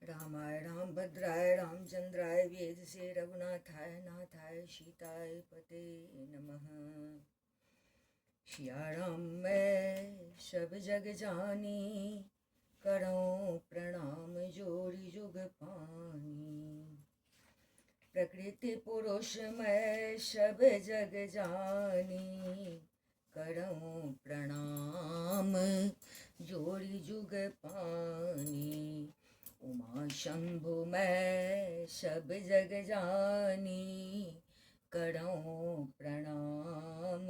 रामाय रामभद्राय रामचंद्राय वेदसे रघुनाथाय नाथाय सीताय पते नमः। सिया राम मैं सब जग जानी, करऊं प्रणाम जोड़ी जुग पानी। प्रकृति पुरुष मैं सब जग जानी, करऊं प्रणाम जोड़ी जुग पानी। उमा शंभु मैं सब जग जानी, करऊं प्रणाम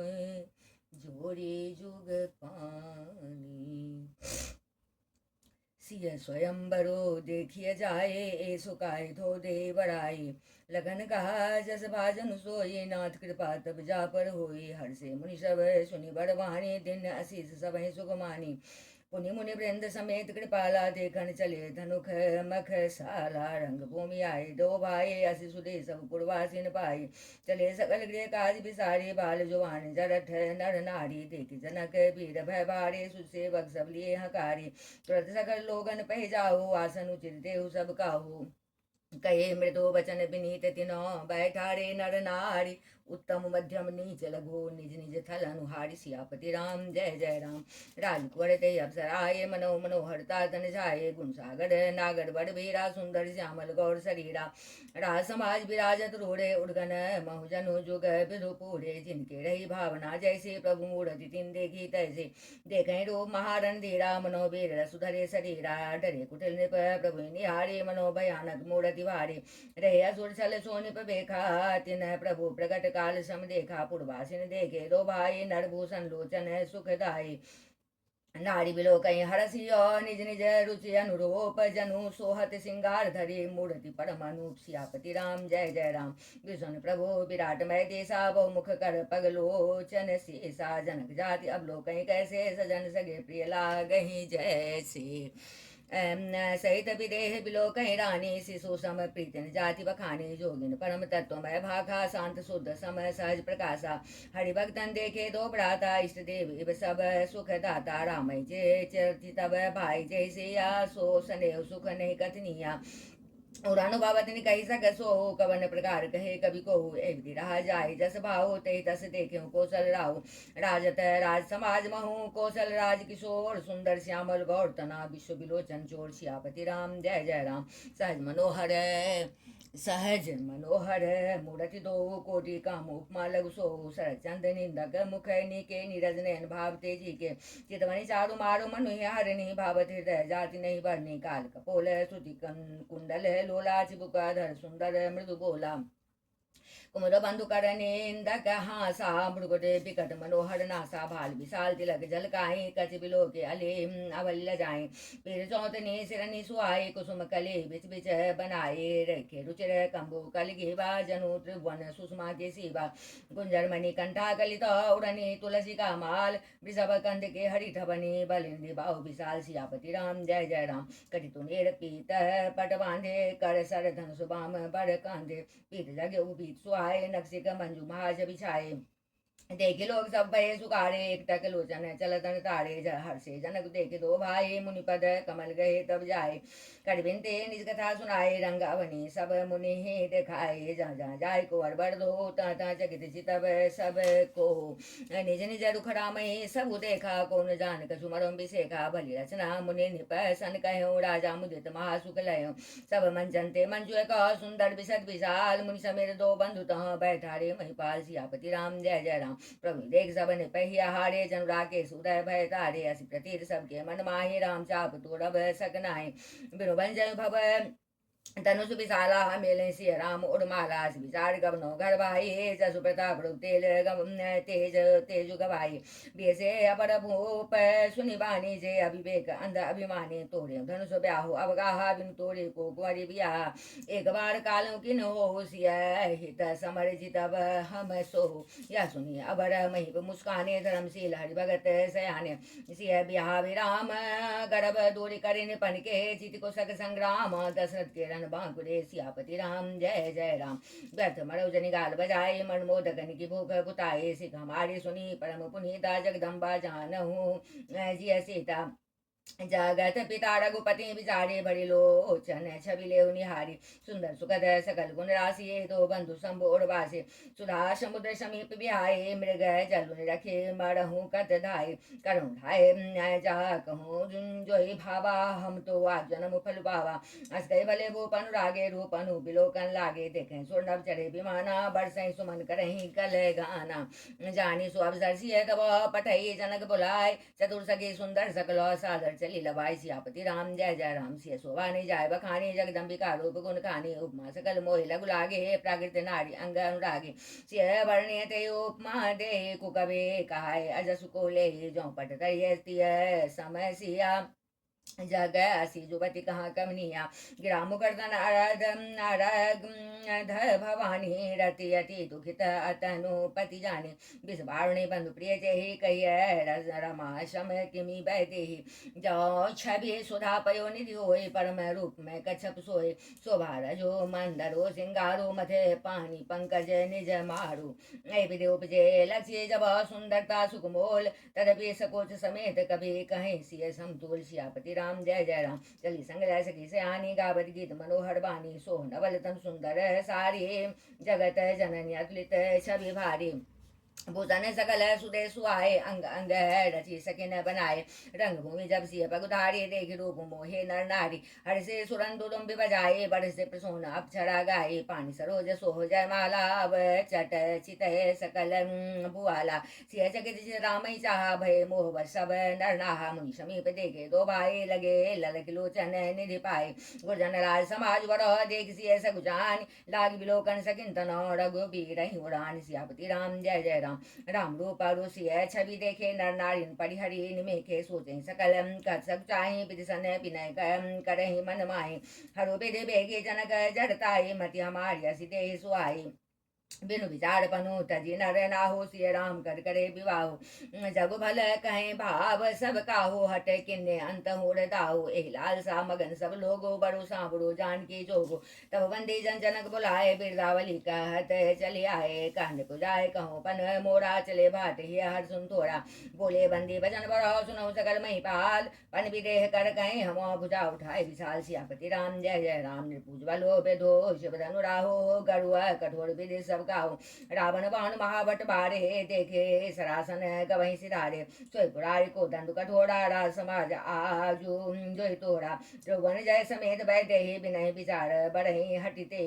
जोड़ी जुग पानी। सिय स्वयंवरो देखिए जाए, ए सुकाय धो दे बड़ाई। लगन कहा जस भाजन सोये, नाथ कृपा तब जा पर होई। हर से मुनि सब सुनि बड़वाणी, दिन असीस सब सुगमानी। पुनि मुनि वृंद समेत कृपाला, देखन चले धनुख मख साला। रंग भूमि आए दो भाई, असि सुदे सब पुरवासिन पाई। चले सकल गृह काज बिसारे, बाल जुवान जरठ नर नारी। देखि जनक वीर भय बारे, सुसेवक सब लिए हकारी। तुरत सकल लोगन पह जाओ, आसन उचित देहु सब काहू। कहे मृदो वचन विनीत तिनो, बैठारे नर नारी। उत्तम मध्यम नीच लघु, निज निज थल अनुहारी। सियापति राम जय जय राम। राजकुंवर ते अप्सराए, मनो मनोहर तन जाए। गुण सागर नागर बड़ बीरा, सुंदर श्यामल गौर शरीरा। राज समाज विराजत रोड़े, उर्गन महु जनु जुग विधु पूरे। जिनके रही भावना जैसे, प्रभु मूर्ति तिन देखी तैसे। देखें रूप महारण धीरा, मनोवीर सुधरे शरीरा। डरे कुटिल नृप प्रभु निहारे, मनो भयानक मूर्ति भारी। रहे असुर छल सोनिप बेखा, तिन प्रभु प्रगट काल सम देखा। पूर्वासिन देखे दो भाई, नरभूषण लोचन सुखदाई। नारी बिलो कहीं हरसियो, निज निज रुचि अनुरूप। जनु सोहत सिंगार धरी, मूर्ति परम अनूप। सियापति राम जय जय राम। विष्णु प्रभु विराट मय देसा, बहुमुख कर पगलोचन शेषा। जनक जाति अब लो कहीं कैसे, सजन सगे प्रिय लागहि जैसे। सहित विदेह बिलो कहीं रानी, शिशु सम प्रीतिन जाति बखानी। जोगिन परम तत्वमय भाखा, शांत शुद्ध समय सहज प्रकाशा। हरिभक्तन देखे दो भ्राता, इष्ट देव इव सब सुख दाता। राम जे तब भाई जैसे, सो स्नेह सुख नहीं कथनिया। और अनुभावत ने कही सक सो, कवन प्रकार कहे कवि को। एक रहा जाय जस भाव, ते तस देखे कौशल राहु। राजत राज समाज महु, कौशल राज किशोर। सुंदर श्यामल गौर तना, विश्व बिलोचन चोर। सियापति राम जय जय राम। सहज मनोहर मूर्ति दो, कोटि काम उपमा लघु सो। शरद चंद निंदक मुख निके, नीरज नयन भाव तेजी के। चितवनी चारु मारो मनु हरणी, भावत हृदय जाति नहीं भरनी। काल कपोल श्रुति कुंडल लोला, चिबुका धर सुंदर मृदु बोला। कुमुद बंधु कर निंदक हासा, मृगुटे विकट मनोहर नासा। भाल विशाल तिलक झलकाई, कच बिलो के अले अवल्य जाए। फिर चौतनी सिरनी सुहाई, कुसुम कले बिच बिच बनाए। रखे रुचिर कंबु कल घेवा, जनु त्रिभुवन सुषमा के सेवा। गुंजर मणि कंठा कलित उड़नी, तुलसी का माल। वृषभ कंध के हरिठ बनी, बलिंदी बाहु विशाल। सियापति राम जय जय राम। कटितु नेर पीत पट बांधे, कर सर धनुष बाम बर कांधे। पीत जगे उपीत सुहाए, नक्सिक मंजू महाज बिछाए। देखे लोग सब भये सुखारे, एक टक लोचन चलतन तारे। हर्षे जनक देखे दो भाई, मुनिपद कमल गए तब जाए। कड़बिनते निज कथा सुनाए, रंग अवनी सब मुनि ही दिखाए। जहाँ जहाँ जाय को अरबर दो, तहाँ चकित चितब सब को। निज निज रुख रामहि सब देखा, कौन जान कछु मरम बिसेखा। भली रचना मुनि निप सन कहो, राजा मुदित महासुख लयो। सब मंचनते मंजू कह, सुंदर बिसद विशाल। मुनि समेत दो बंधु तहाँ, बैठा रे महिपाल। सियापति राम जय जय राम। प्रभु देख सब ने पहिया हारे, जन राकेश उदय भय तारे। असी प्रतीत सबके मन माहे, राम चाप तो रब सकनाहे। बिनु भंजन भव धनुष विशाला, मेले सिय राम उर्माला। विचार गवनो घर भाई, जसु प्रताप तेल तेज तेजु गवाई। बेसे अपर भूप सुनि बानी, जे अभिवेक अंध अभिमानी। तोरे धनुष ब्याहु अवगाहा, बिनु तोरे को कुंवरी बियाह। एक बार कालों किन हो, सिय हित समर जितब हम सो। यह सुनिए अबर महिप मुस्काने, धर्मशील हरिभगत सयाने। सिय बियाह विराम गर्भ दूरी करे निपन के, चित को सक संग्राम। दशरथ के रण बांकुरे, सियापति राम जय जय राम। व्यर्थ मरो जनि गाल बजाए, मन मोदकन की भूख बुताए। सिख हमारी सुनी परम पुनीता, जगदम्बा जानहु जिय सीता। जगत पिता रघुपति विचारे बड़े लोचन छबिले निहारी सुंदर सुखद सकल गुण राशि तो बंधु संबोर वासे सुधा समुद्र समीप बिहाए मृग जल रखे मरहू कत धाय करुण ढाए जा कहूँ जोई भावा हम तो आज जन्म फल पावा अस गए भले भूप अनुरागे रूप अनु बिलोकन लागे देखें स्वर्णभ चढ़े विमाना बरसें सुमन करहीं कल गाना जानी सो अवसर सिय तब पठई जनक बुलाए चतुर सगे सुंदर सकल सादर चली लवाई सियापति राम जय जय राम सिय शोभानी जाय बखानी जगदम्बिका रूप गुण खानी उपमा सकल मोहि लघु लागे प्राकृत नारी अंग अनुरागे सिय वर्ण्य ते उपमा दे कुकवे कहाय अजस को ले जो पट तरिय समय सिया जग असी जुवती कहाँ कमनिया गिरा मुकर्दन ध भवानी रति अति दुखित अतनुपति जाने विषवारुणी बंधु प्रिय जेहि कहिय रमा शम किमि बैदेहि जो छवि सुधा पयो निधि होय परम रूप में कच्छप सोय शोभा जो मंदरो सिंगारो मथे पानी पंकज निज मारू ऐ विधि उपजे लक्ष्य जब सुंदरता सुकुमोल तदपि सकोच समेत कभी कहीं सिय समतोल सियापति राम जय जय राम चली संग जय सखी से आनी गावत गीत मनोहर बानी सोह नवल तन सुंदर सारी जगत जननी अतुलित छवि भारी भूषण सकल सुदे सुहाए अंग अंग रचि सके न बनाए रंग भूमि जब सिय पगुधारी देख रूप मोहे नर नारी हर से सुरन दुदुम बजाए बड़ से प्रसोन अक्षरा गाये पानी सरोज सोह जय माला अब चट चित सकल भुआला सिय चकित राम चाह भय मोह सब नर नाहा मुनि समीप देखे दो भाई लगे ललक लोचन निधि पाए गुरजन लाल समाज वर देख सिय सगुजान लाग बिलोकन सकिन तन रघुबीर उड़ान सियापति राम जय जय राम राम रूप रुषिय छवि देखे नर नारिन परिहरी निमेखे सोचे सकल कर सब चाहे विदिशन विनय करहि मन माहे हरु विधि बेगे जनक जड़ताई मति हमारी असी देहि सुहाई बिनु विचार पनु तजी नर नाहु सिय राम कर करे विवाह जग भल कहें भाव सब काहू हट किन्ने अंत होड़ दाहु एहि लाल सा मगन सब लोगो बड़ो सांबड़ो जान की जोगो तब बंदी जन जनक बुलाए बिरदावली कहत चले आए कहन पुजाए कहूँ पन मोरा चले भाट ही हर सुन थोड़ा बोले बंदी भजन बड़ो सुनो सकल महिपाल पन विदेह कर कहें हम भुजा उठाए विशाल सियापति राम जय जय राम निर्पूज बलो बेदो शिव धनु राहो गरुआ कठोर विधि सब गाओ रावण बाण महाभट बारे देखे सरासन गवही सिधारे सोई पुरारी को दंड कठोरा राज समाज आजू जो तोड़ा रोगन जय समेत बैठे विनय विचार बड़े हटिते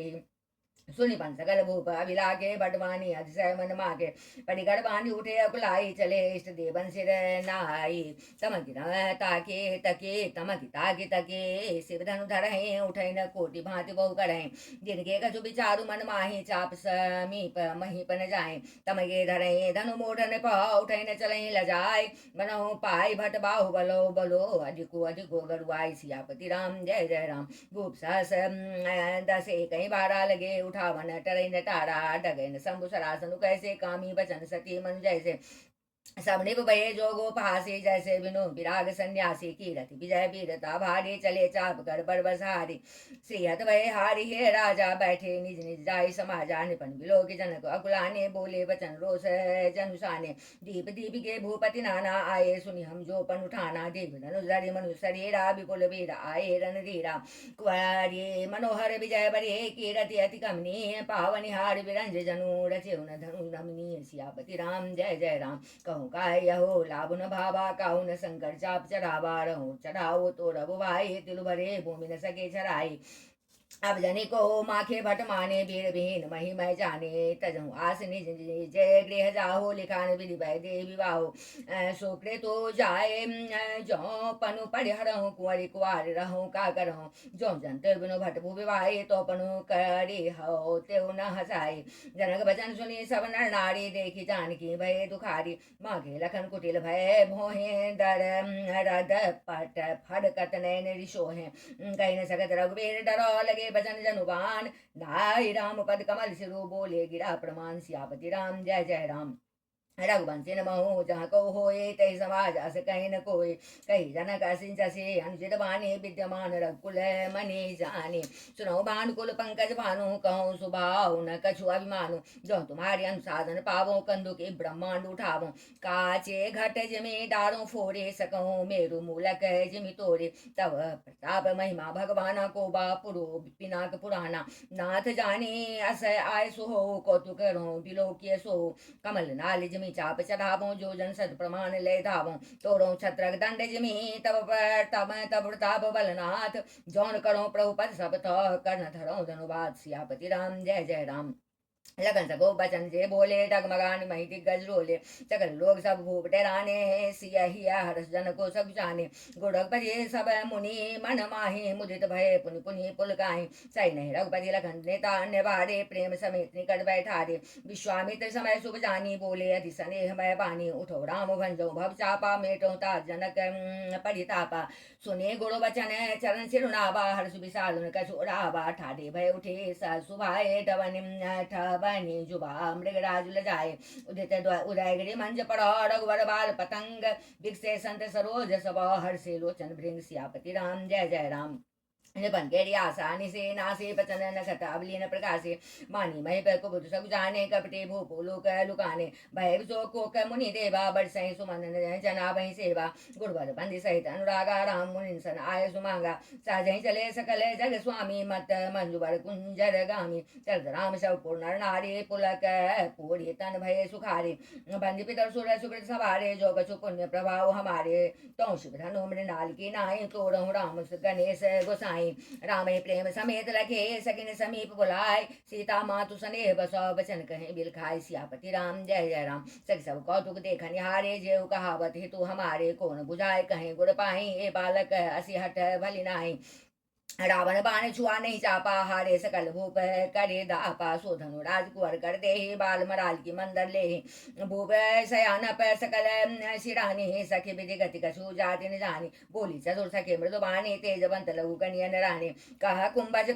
सुनि बन सकल भूप अभिलागे बटवानी अतिशय मन मागे पडिगढ़ बांधी उठे अकुलाई चले इष्ट देवन सिर नाई तमकी ताके तके तमकी ताके तके शिव धनु धरहे उठे न कोटि भांति बहु करहे जिनके कछु विचारु मन माही चाप समीप महीपन जाए तमगे धरहे धनु मोढ़न पाओ उठे न चले लजाए बनहु पाई भट बाहु बलो बलो अधिको गरुआई सियापति राम जय जय राम भूप सहस दस एक बारा लगे उठ उठावन टरई नटारा डगन शंभु सरासनु कैसे कामी बचन सती मन जैसे सबने भये जोगो पहासे जैसे विनो विराग सन्यासी की रति विजय वीरता भारी चले चाप कर बरबसहारी श्रीहत भय हारी हे राजा बैठे निज निज जाय समाजा निपन बिलो के जनक अकुलाने बोले वचन रोष जनुसाने दीप दीप के भूपति नाना आए सुनि हम जो पन उठाना देव धनुधरी मनु शरीरा विपुल वीर आए रणधीरा कुआरी मनोहर विजय बरे की रति अति कमनी पावनिहार विरंज जनु रचे धनु नमनी सियापति राम जय जय राम कहूँ काय हो लाभुन भावा काहू न शंकर चाप चढ़ावा रहूं चढ़ाओ तो रघु भाई तिलु भरे भूमि न सके चराई अब जनि को माखे भट माने वीर विहीन महिमय जाने तजहु आस निज जय गृह जाहो लिखान विधि वै दे विवाहो शोक्रे तो जाए जो पनु परिहरहु कुंवरी कुआर रहूं का करहूं जो जनते बिनु भट भू विवाहे तो पनु करी हो तेउ न हसाई जनक भजन सुनी सब नर नारी देखी जानकी भय दुखारी माघे लखन कुटिल भय भोहे दर रद पट फड़कत नैन रिशोहे कहीं न सकत रघुवीर डरो लगे भजन जनुबान नाई राम पद कमल सिरु बोले गिरा प्रमाण सियापति राम जय जय राम रघुवंशी नमो जहाँ को होए तहि समाज अस कहीं न कोई कही जनक असिंच से अनुचित वाणी विद्यमान रघुकुल मणि जानी सुनो भानुकुल पंकज भानु कहूँ सुभाव न कछु अभिमानु जो तुम्हारी अनुसाधन पावो कंदु के ब्रह्मांड उठावो काचे घट जिमि डारो फोड़े सकूँ मेरु मूलक जिमि तोड़े तब प्रताप महिमा भगवाना को बापुरो पिनाक पुराना नाथ जाने अस आय सुहो कौतुक करो बिलोकिय सो कमल नाल जिमि चाप चढ़ावो जो जन सत प्रमाण ले धावो तोरो छत्रक दंड जिमि तब पर तब प्रताप बलनाथ जौन करो प्रभु पद सब कर्ण धरो धनुवाद सियापति राम जय जय राम लगन सगो बचन जे बोले डगमगान मही दिग्गज रोले सकल लोग सब भूप डराने सिया हिया हर्ष जन को सब जाने गुड़क बजे सब मुनि मन माही मुदित भय पुनि पुनि पुलकाही सही नहीं रघुपति लखन नेता अन्य बारे प्रेम समेत निकट बैठा रे विश्वामित्र समय शुभ जानी बोले अधि स्नेह मय बानी उठो राम भंजो भव चापा मेटो ता जनक परितापा सुने गुरु बचन चरण सिरुनावा हर्ष विशाल कछोरावा ठाडे भय उठे सुभाए ठवन बनी जुबा मृगराज लजाए उदित उदयगिरि मंज पर रघुवर बाल पतंग विकसे संत सरोज सब हर्षे लोचन भृंग सियापति राम जय जय राम निपन केरी आसानी से नासे पचन न खतावली न प्रकाशे मानी मही पर को बुध सब जाने कपटे भूपो लोक लुकाने भय सो कोक मुनि देवा बरसई सुमन जना भई सेवा गुरुवर बंदी सहित अनुरागा राम मुनि सन आय सुमांगा साजहि चले सकल जग स्वामी मत मंजुवर कुंजर गामी चल राम सब पूर्ण नारी पुलक पूरी तन भय सुखारे बंदी पितर सुर सुकृत सवारे जो कछु पुण्य प्रभाव हमारे तो शिव धनु मृणाल की नाई तोड़ू राम गणेश गोसाई राम प्रेम समेत रखे सकिन समीप बुलाए सीता मातु स्नेह बसो बचन कहे बिल खाए सियापति राम जय जय राम सख सब कौतुक देखन हारे जेऊ कहावत हेतु हमारे कौन बुझाए कहे गुड़ पाई ए बालक असी हट भली नाही रावण बाण छुआ नहीं चापा हारे सकल भूप करे दापा सो धनु राज कुंवर कर दे बाल मराल की मंदर ले भूप सयान पर सकल शिरानी सखी विधि गति कछु जाति न जानी बोली चतुर सखे मृदुबानी तेजवंत लघु कनियन रानी कह कुंभज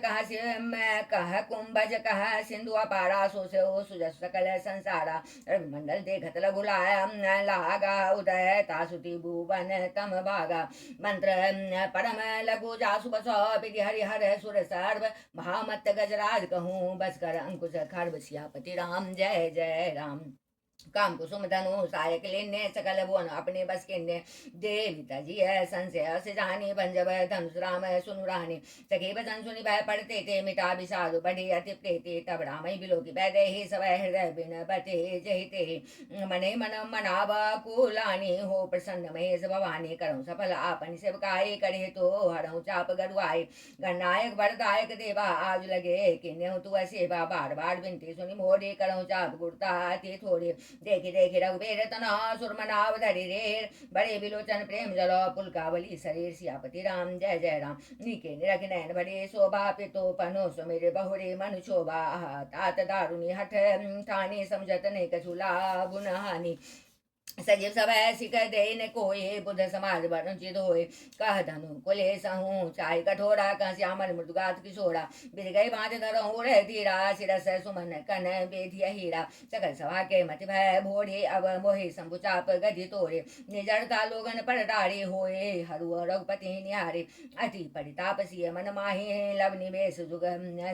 कह सिंधु अपारा सो से सुजस सकल संसारा रविमंडल देखत लघु लागा उदय तासुति भुवन तम भागा मंत्र परम लघु जासु बसो हरिहर सुर सर्व महामत गजराज कहूँ बस कर अंकुश खर्व सियापति राम जय जय राम काम कुसुम धनु सायक लेने सकल भुवन अपने बस के देविता जी है संशय से जानी भंजब धनुष राम सुनु रानी सखी बचन सुनि भय पड़ते थे मिटा विषादु बढ़ी अति प्रेते तब राम बिलो की बैदे ही सब हृदय बिन बते जहिते मने मन मनावा कुलानी हो प्रसन्न महेश भवानी करूँ सफल आपन सेवकाई करे तो हरऊ चाप गरुआई गणनायक वरदायक देवा आज लगे कि तु सेवा बार बार बिनती सुनि मोरे करूँ चाप गुड़ता थोड़े देखी देखी रघुबीर तना सुरमनाव धरी रेर बड़े बिलोचन प्रेम जलो पुलकावली शरीर सियापति राम जय जय राम नीके निरख नैन भरे शोभा पितो पनो सुमेरे बहुरे मनु शोभा तात दारुणी हठ ठानी समझत ने कछुला बुनहानी सजीव सब सिख देने कोये बुध समाज वरुचित होए कह धनु कुले सहू चाय कठोरा कह श्यामल मृदुगात किशोरा बिर गई बाँध धरो रह धीरा शिरस सुमन कन बेधिया हीरा सकल सभा के मति भय भोरे अब मोहि शंभुचाप गति तोरे निजड़ता लोगन पर डारे होए हरु रघुपति निहारे अति परिताप सिय मन माहि लब निवेश जुग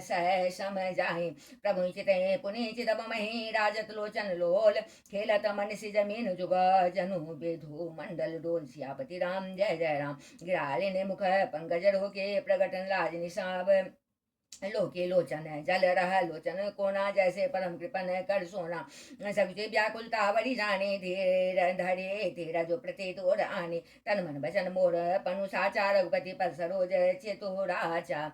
सह सम जाहि प्रभु चित पुनि चिदब मही राजत लोचन लोल खेलत मन सी जमीन जुग जनु बेधु मंडल डोल सियापति राम जय जय राम गिराले ने मुख पंकज रोके प्रगटन लाज निशाब लोके लोचन जल रह लोचन कोना जैसे परम कृपन कर सोना सबसे व्याकुलता बड़ी जाने धीरे धरे तेरा जो प्रतीत और आने तन मन बचन मोर पनु साचा रघुपति पर सरोज चेतोराचा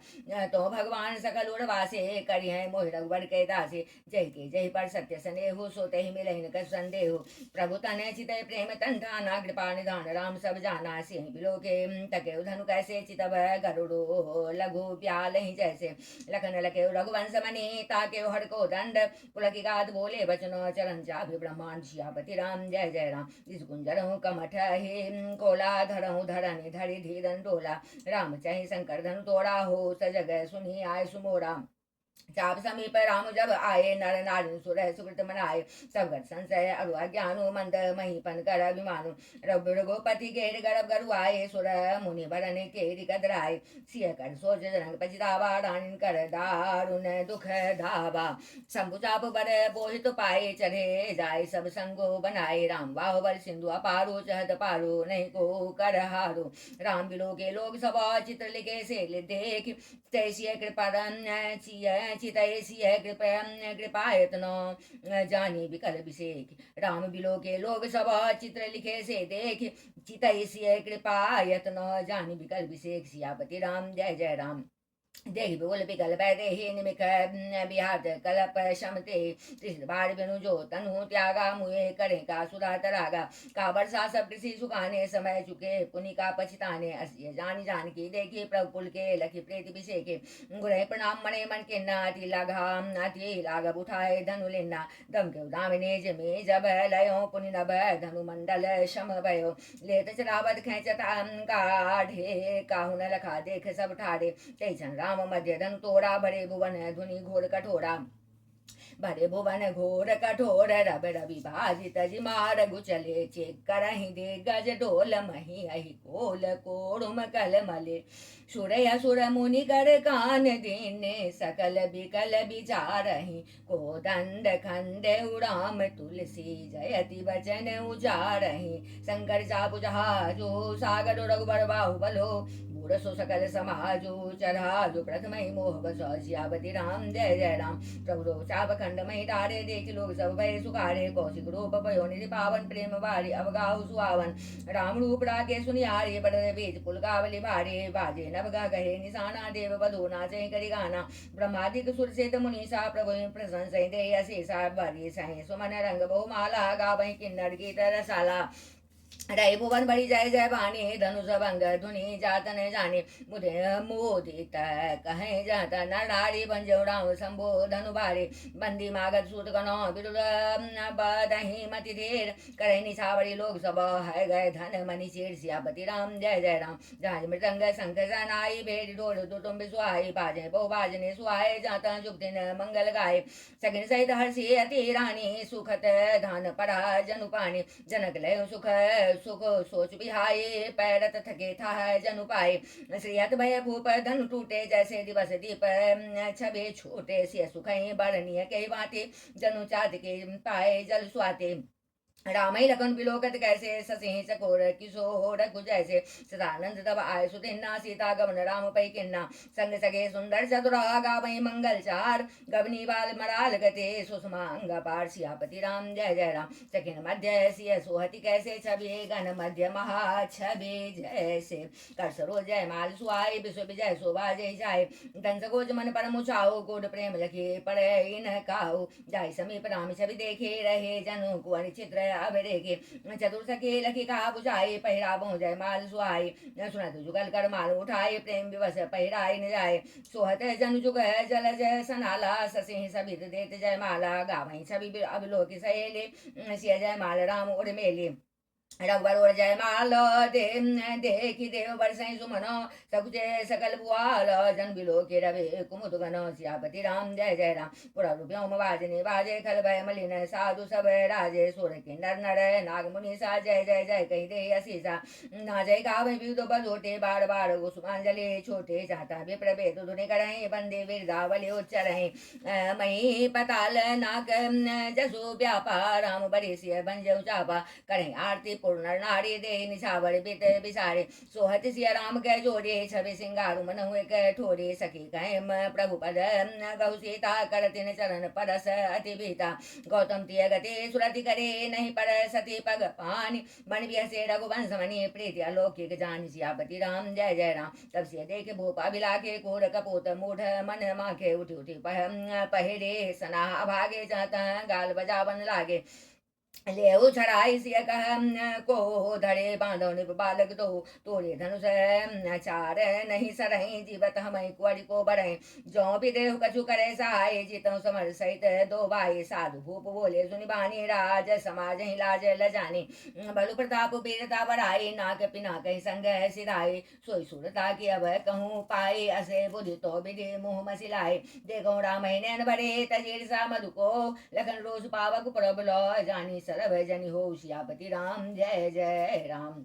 तो भगवान सकल उर्वासे करी है मोहि रघुवर के दासे जय के जय पर सत्य स्नेह सोते ही मिले कर संदेह प्रभु तने चित प्रेम तन ठाना कृपा निधान राम सब जाना सिंह बिलो के तके धनु कैसे चितव गरुड़ो लघु प्याल ही जैसे लखन लखे रघुवंश मणि ताके हर को दंड पुलकी गात बोले बचनो चरण चाभि ब्रह्मांड सियापति राम जय जय राम जिस कुंजरहु कमठ हे कोला धरहु धरनि धरि धीरन डोला राम चाहि शंकर धनु तोड़ा हो सजग सुनी आय सुमोरा चाप समीप राम जब आए, नर नारी सुर सुकृत मनाए, सब गत संशय अरु अज्ञानु, मंद महीपन कर अभिमानु, रघुपति केर गर्भ गरुआए, सुर मुनि बरन केरि कदराए, सिय कर सोच जनक पछितावा, रानिन कर दारुण दुख धावा, शंभु चाप बर बोहित पाए, चढ़े जाय सब संगो बनाए, राम बाहुबल सिंधु अपारो, चहत पारो नहीं को कर हारो, राम बिलो के लोग सब चित्र लिखे से देख, तैसिय कृपा चितैसिय कृपायतन जानी विकल विषेक, राम बिलो के लोग सब चित्र लिखे से देख, चितैसिय कृपायतन जानी विकल विषेक, सियापति राम जय जय राम। देहि बोल पिकल पैदे ही निमिख बिहार कलप शमते, त्रिश बार बिनु जो तनु त्यागा, मुए करे का सुधा तरागा, का वर्षा सब कृषि सुखाने, समय चुके पुनि का पछताने, असिय जानी जान की देखी प्रभु पुल के लखी प्रेत विषेके, गुरह प्रणाम मने मन के नाति लाघव उठाए धनु लेना, दम के दामिने जमे जब लयो पुनि नभ धनु मंडल शम भयो, लेत चरावत खेचत काढ़े, काहु न लखा देख सब ठाड़े, तैसन राम मध्य धन तोड़ा, बड़े भुवन धुनि घोर कठोरा, बड़े भुवन घोर कठोर, रब रवि भाजित जिमार गुचले, चेक करहि दे गज ढोल मही अहि कोल कोड़ुम कल मले, सुर असुर मुनि कर कान दीने, सकल बिकल विचारहि, को दंड खंड उड़ाम तुलसी, जयति वचन उचारहि, शंकर चापु जहाजो, सागर रघुबर बाहुबलो, बूढ़सो सकल समाजो, चढ़ाजो प्रथम ही मोह बसो, सियापति राम जय जय राम। प्रभु चाप खंड मही डारे, देख लोग सब भय सुखारे, कौशिक रूप भयो निधि पावन, प्रेम बारी अवगाहु सुहावन, राम रूप राके सुनियारे, बड़े बीज पुल कावली भारे, बाजे नवगा कहे निशाना, देव बधो नाचे करि गाना, ब्रह्मादिक सुर से मुनीसा, प्रभु प्रशंसै दे अशेषा, बरी सहे सुमन रंग बहुमाला, गावहि किन्नर गीत रसाला, रई भुवन बड़ी जय जय बानी, धनुष भंग धुनि जात न जाने, मुझे मोदित कहे जाता, नर नारी बंजौराव शंभो धनु भारे, बंदी मागत सूत गनो विरुद बदही मति धीर, करे निछावरी लोग सब है गए धन मनि चीर, सियापति राम जय जय राम। जहाज मृदंग शंख सनाई, भेड़ ढोल तुम सुहाई, बाजे बहु बाजने सुहाए, जाता जुगति मंगल गाए, सगिन सहित हर्षि अति रानी, सुखत धान परा जनु पानी, जनक लय सुख सुख सोच बिहाए, पैरत थके था जनु पाए, श्रीहत भय भूप धनु टूटे, जैसे दिवस दीप छबे छोटे, सिय सुखई बरनिय के बाते, जनु चाँद के पाए जल स्वाते, रामई लखन बिलोकत कैसे, ससी चकोर किशोर जैसे, सदानंद तब आय सुदिन्ना, सीता गमन राम पै किन्ना, संग सगे सुंदर चतुरा, गावई मंगल चार, गबनी बाल मराल गते, सुषमांग पार, सियापति राम जय जय राम। सखिन मध्य सिय सोहति कैसे, छवि गण मध्य महा छवि जैसे, कर सरो जय माल सुहाई, विश्व विजय शोभा जय जाय, दंस गोज मन परम उचाओ, गोड प्रेम लखे पड़े इन काऊ, जाय समीप राम छवि देखे, रहे जनु कुंवर चित्र अबरेगे, चतुर सके लखी का बुझाए, पहिराबो जय माल सुहाई, सुनत जुगल कर माल उठाए, प्रेम विवश पहिराई न जाए, सोहत जन जुग जल जय सनाला, ससी सभी देत जय माला, गावई छवि अबिलोक सहेले, सिय जय माल राम उड़ मेले, रघुबर और जय माल देखी देव बरसई सुमनो, सकुचे सकल बुआल, जन बिलो के रवे कुमुद गनो, सियापति राम जय जय राम। पुरा व्योम बाजने बाजे, खल भय मलिन साधु सब राजे, सुर के नर नर नाग मुनि सा, जय जय जय कही दे असीसा, ना जय गावे विविध बजोटे, बार बार कुसुमांजलि छोटे, चाहता विप्र भेद धुनि करहि, बंदे बिरदावली उच्चरहि, मही पताल नाग जसु व्यापा, राम बड़ी सिय बंजऊ चापा, करें आरती पूर्ण नारी दे निछावर बित बिसारे, सोहत सिया राम के जोड़े, छवि सिंगारु मन हुए के ठोरे, सखी कहे प्रभु पद गौ सीता, करतिन चरण परस अति भीता, गौतम तिय गति सुरति करे, नहीं पर सती पग पानी, बन बिहसे रघुवंश मणि, प्रीति अलौकिक जान, सियापति राम जय जय राम। तब से देखे भूपा बिलाके, घोर कपूत मूढ़ मन माखे, उठी उठी पहिरे सना भागे, चाहता गाल बजावन लागे, लेहु छड़ाई सिय कह को धरे बांधो निप बालक दो तोरे धनुष चार नहीं सरहि जीवत हम कुंवरी को बढ़े जो भी देहु कछु करे सहाय जीतु समर सहित दो भाई साधु भूप बोले सुनि बानी राज समाज ही लाज ल जानी बलु प्रताप वीरता बढ़ाई नाक पिना कही संग सिराई सोई सुरता की अब कहूँ पाई असे बुद्धि तो विधि मुँह मसिलाई देखो राम नैन भरे तजीर सा मधु को लखन रोज पावक प्रभ लो जानी सरभ जनि हो सियापति राम जय जय राम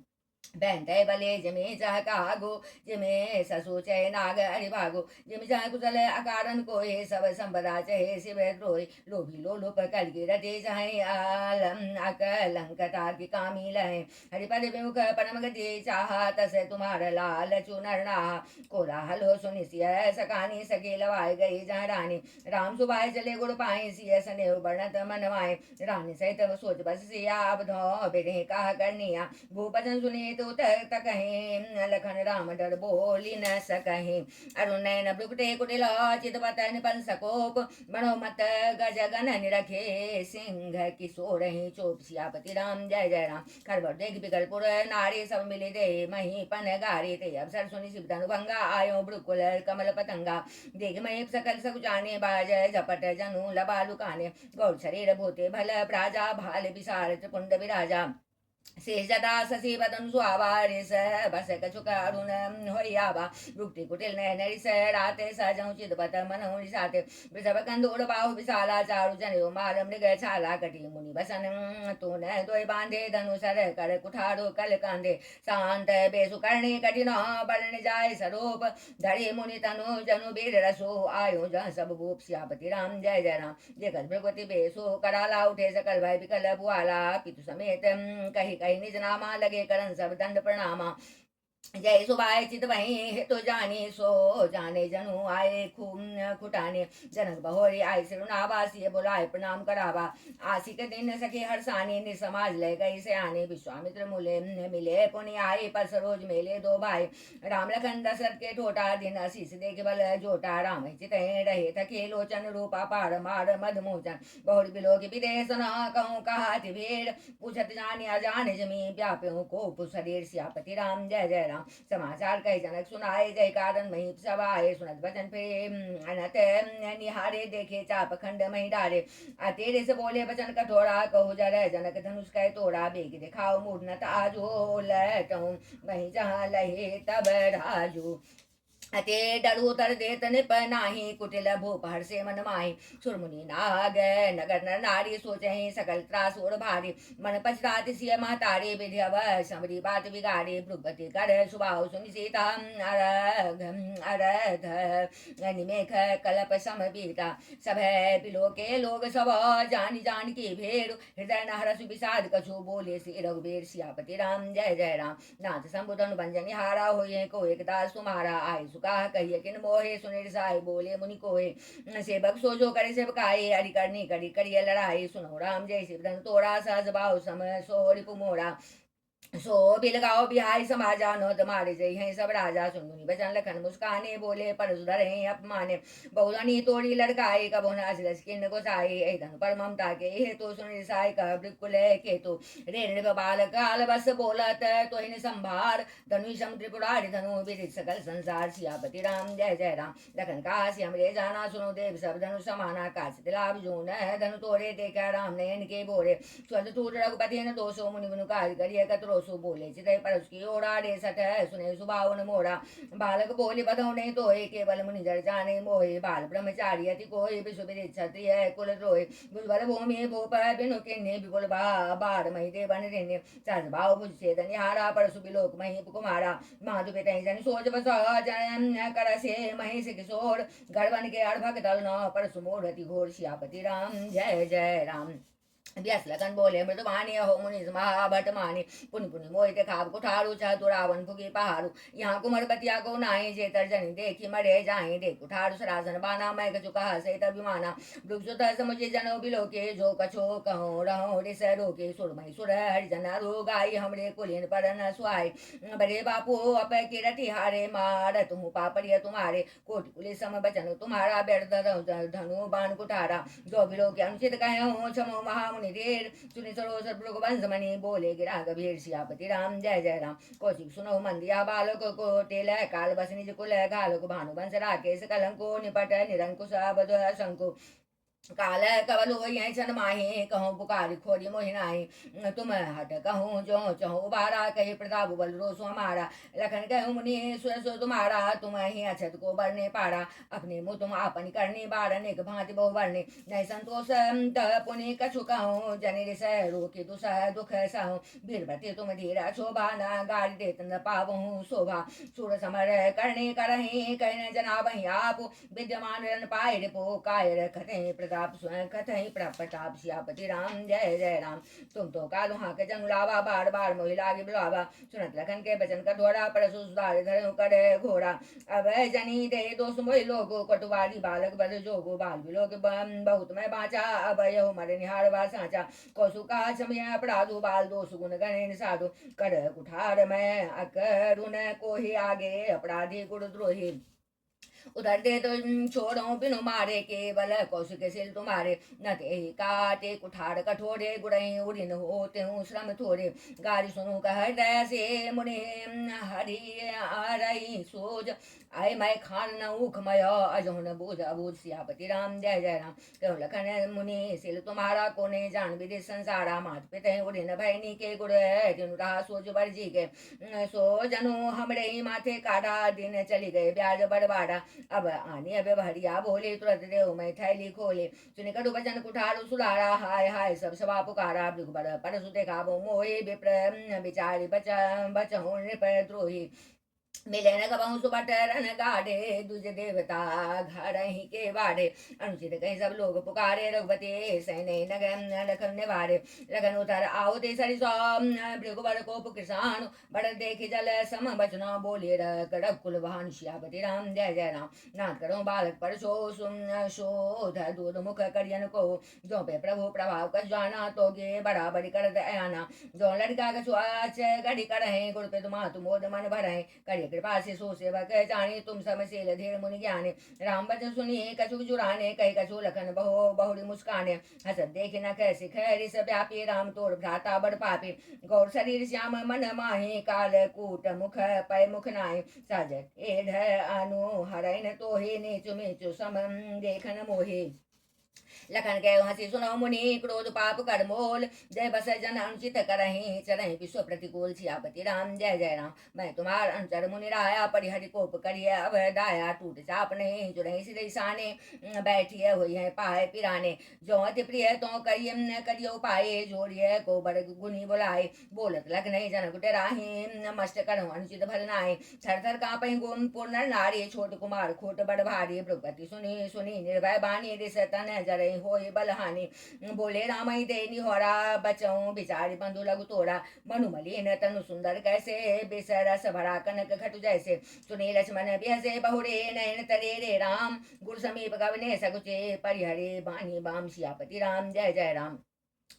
बैंते बले जिमे जह कागो जिमे ससुचे नाग हरिभागो जिम जह कुशल अकारण को हे सब संपदा चहे शिव द्रोही लोभी लोलुप कलगी रते चाहे आलम अकलंकता की कामी लहे हरिपद विमुख परम गति चाहा तस तुम्हार लाल चुनर नाहा कोलाहल हो सुनि सिय सकानी सके लवाए गई जहाँ रानी राम सुबाय चले गुड़ पाए सिय सने बणत मनवाए रानी सहित सोच बस सिया अब धो बिरे कहा करनिया भूपतन सुने तो तक कहे लखन राम डर बोली न सकहे अरुण नयन ब्रुकटे कुटिल चित पतन पन सकोप बनो मत गज गन निरखे सिंह किशोर ही चोप सियापति राम जय जय राम खरबर देख बिगलपुर नारी सब मिले दे मही पन गारे ते अवसर सुनि शिव धनु भंगा आयो ब्रुकुल कमल पतंगा देख मही सकल सकुचाने बाज झपट जनु लबालुकाने गौर शरीर भूते भल प्राजा भाल विशाल त्रिपुंड विराजा शेषदा शशि बदन सुआवारिस बस कछु करुण होयावा रुक्ति कुटिल नयन रिस राते सजौ चिदपत मनौ रिसाते वृषभ कंदूर बाहु विशाला चारु जनेऊ मार मृग छाला कटी मुनि बसन तून दोय बांधे धनुषर कर कुठारो कल कांधे शांत बेसु करणी कठिन बरण जाय स्वरूप धरे मुनि तनु जनु वीर रसो आयो जह सब भूप सियापति राम जय जय राम जगत भगवती बेसो कराला उठे सकल भय विकल बुआला पितु समेत कही कही निज नामा लगे करन सब दंड प्रणामा जय सुबाय चित वही तो जानी सो जाने जनु आए खुटाने जनक बहोरी आय सिरुनावासी बुलाए प्रणाम करावा आसी के दिन सखी हरसानी नि समाज ले गई से आने विश्वामित्र मूले मिले पुनि आए पर सरोज मेले दो भाई राम लखन दशरथ के ठोटा दिन अशीष देख बल जोटा राम चित रहे थके लोचन रूपा पार मार मद मोचन बहुर बिलोक विदेश न कहूँ कहा भीड़ पूछत जानी अजान जमी व्याप्यों को शरीर सियापति राम जय जय राम समाचार कहे जनक सुनाए जय कारण मही सवाए सुनत वचन पे अनत निहारे देखे चाप खंड मही डारे तेरे से बोले वचन कठोरा कहु जर जनक धनुष कह तोड़ा बेग दिखाओ मूर्नत आजो लटऊं मही जहाँ लहे तब राजू अते डरू तर देत निप नाही कुटिल भूप हर्षे मन माही सुरमुनि नाग नगर नर नारी सोचे सकल त्रासुर भारी मन पछताति सिय महतारी विधि अब समरी बात बिगाड़ी भ्रुपति कर सुबाहु सुनि सीता अरध निमेख कलप सम बीता सब बिलो के लोग सब जान जान की भेड़ हृदय नहरसु विषाद कछु बोले श्री रघुवीर सियापति राम जय जय राम नाथ संबुधन भंजन हारा होए को एक दास तुम्हारा आय सुका कहिए किन मोहे सुनिर साई बोले मुनि कोहे सेवक सोजो करे सेवकाई अरि करनी करी करिए लड़ाई सुनो राम जय शिव धन तोरा सहज भाव सम सो रिपु मोरा सो बिलगाओ बिहाई समाजा नो तुम्हारे जय हैं सब राजा सुन मुनि बचन लखन मुस्काने बोले पर सुधर हैं अपमाने बहुधनी तोड़ी लड़काई कबो नाच लसकिन गोसाई धन पर ममता के हे तो सुन रिसाई कह बिल्कुल के तो रे बाल काल बस बोलत तो हिन संभार धनु सम त्रिपुरारि धनु विदित सकल संसार सियापति राम जय जय राम लखन काशी हमरे जाना सुनो देव सब धनु समाना काश दिलाभ जो न धनु तोरे देखा राम नयन के बोरे स्वर्ग टूट रघुपति न दोषो मुनि मुनु कार्य करिए कतरो सु बोले चितय पर उसकी ओरा रे सठ सुने सुबावन मोरा बालक बोले बधो नहीं तो केवल मुनि जर जाने मोहे बाल ब्रह्मचारी अति कोई विश्व विदित क्षत्रिय कुल द्रोहे भुजबल भूमि भूप बिनु किन्ने विपुल बार मही देवन रेन्य सहज भाव भुज छेदन हारा पर सुबिलोक मही कुमारा माधु बेटई जन सोच बस जन कर से महेश किशोर गढ़वन के अड़भक दल न पर सुमोरति घोर सियापति राम जय जय राम व्यास लगन बोले मृदुमानी हो मुनि महाभट मानी पुनि पुनि मोहित खाब कुठारू चाह तुरावन फुगी पहाड़ू यहाँ कुमर बतिया को नाई जे तर्जनी देखी मरे जाए देख कुठारू सरासन बाना मैं कछु कहा से तभिमाना वृक्ष समुझे जनो बिलो के जो कछो कहो रहो ऋष रोके सुर मई सुर हरिजन रो गाई हमरे कुलीन पर न सुहाय बड़े बापू अप के रटी हारे मार तुम पापड़िय तुम्हारे कोटि कुली सम बचन तुम्हारा व्यर्थ धनु बाण कुठारा जो बिलो के अनुचित कहो छमो महा मुनि धीर सुनि सरोसर भृगुवंश मणि बोले गिरा गंभीर सियापति राम जय जय राम। कौशिक सुनो मंदिया बालक को टेल काल बस निज कुल घालक भानुवंश राकेश कलंको निपट निरंकुश बध शंकु काल कवल हो छन माही कहूँ पुकार खोरी मोहि नाही तुम हट कहूँ जो चहु बारा कही प्रताप बल रोसो हमारा लखन कहूँ मुनि सुरसो तुम्हारा तुम ही अछत को बरने पारा अपने मुँह तुम आपन करनी बारन एक भांति बहु वर्णे नहीं संतोष पुनि कछु कहूँ जनि रिस रोकी दुसह दुख सहूँ बीरबती तुम धीरा शोभा न गाड़ी देत न पावहूँ शोभा सुर समर करने करही कहने जना वही आप विद्यमान रन पाए रिपो कायर कथे प्रताप स्वयं कथई प्रताप सियापति राम जय जय राम। तुम तो कालू हाँ के जंगलावा बार बार मोहि लागे बुलावा सुनत लखन के बचन का धोरा परसु सुधार धर करे घोड़ा अब जनी दे दोष मोहि लोगो कटुवादी बालक बल जोगो बाल बिलोक बहुत मैं बाचा अब यहो मर निहार बा साचा कौसु का समय अपराधु बाल दोष गुण गणे साधु कर कुठार मैं अकरुण को ही आगे अपराधी गुरुद्रोही उधर दे तो छोड़ो बिनु मारे केवल कौशिक सिल तुम्हारे न ते काटे कुठार कठोरे गुड़ई उड़िन होते हूँ श्रम थोड़े गारी सुनु कह से मुनि हरि आरई सोज आय मैं खान न ऊखमय अजो न बूझ अबूझ सियापति राम जय जय राम। क्यों लखन मुनि सिल तुम्हारा कोने जान विधि संसारा मात पिते उड़िन भैनी के गुड़ दिन रहा सोज बरजी के सो जनु हमरे ही माथे काटा दिन चली गए ब्याज बड़बाड़ा अब आने अब भरिया बोले तुरंत देव मैं थैली खोले सुने कटु बचन कुठारू सुलारा हाय हाय सब सभा पुकारा भृगुबर परसु देखा वो मोहे विप्र बिचारी बचहु नृप द्रोही मिले न कबहू सुबट रन गाढ़े दुज देवता घर ही के बाढ़े अनुचित कहीं सब लोग पुकारे रघुपति सैने नगर लखन निवारे लगन उतर आओ ते सरि भृगुवर को किसान बड़ देख जल सम बचना बोले रड़क कुल वाहन श्यापति राम जय जय राम। नाथ करो बालक पर शोध दूध मुख करियन को जो पे प्रभु प्रभाव कस जाना तो गे बराबरी कर दयाना जो लड़का कछुआच गढ़ी कर गुड़ पे तुम मोद मन भर करिय कृपा से सो सेवक जाने तुम समशील धीर मुनि ज्ञाने राम बचन सुनिए कछु जुराने कही कछु लखन बहुड़ी मुस्काने हसत देखे न कैसे खैरिस व्यापी राम तोड़ भ्राता बड़ पापी गौर शरीर श्याम मन माही काल कूट मुख पय मुख नाय साजत एढ़ अनु हरैन तोहे नीचु मीचु सम देखन मोहे लखन के हंसी सुनो मुनि क्रोध पाप कर मोल जय बस जन अनुचित करही चरही विश्व प्रतिकूल सियापति राम जय जय राम। मैं तुम्हार अनुचर मुनि राया परिहरि कोप करिए अब दाया टूट चाप नहीं जुड़ही सिर साने बैठिए हुई है पाए पिराने जो अति प्रिय तो करिए करियो पाए जोड़िए को बड़ गुनी बुलाए बोलत लग नहीं जन गुटराही मस्त करो अनुचित भल नाय थर थर कापहि गुम पूर्ण नारी छोट कुमार खोट बड़ भारी भृगपति सुनी सुनी निर्भय बानी दिस तन जरई होय बलहानि बोले राम दे निहोरा बचऊं बिचारी बंधु लघु तोड़ा मनुमलिन तनु सुंदर कैसे बेसरस भरा कनक घटु जैसे सुनी लक्ष्मण बिहसे बहुरे नयन तरे रे राम गुरु समीप गवने सगुचे परिहरे बानी बाम सियापति राम जय जय राम।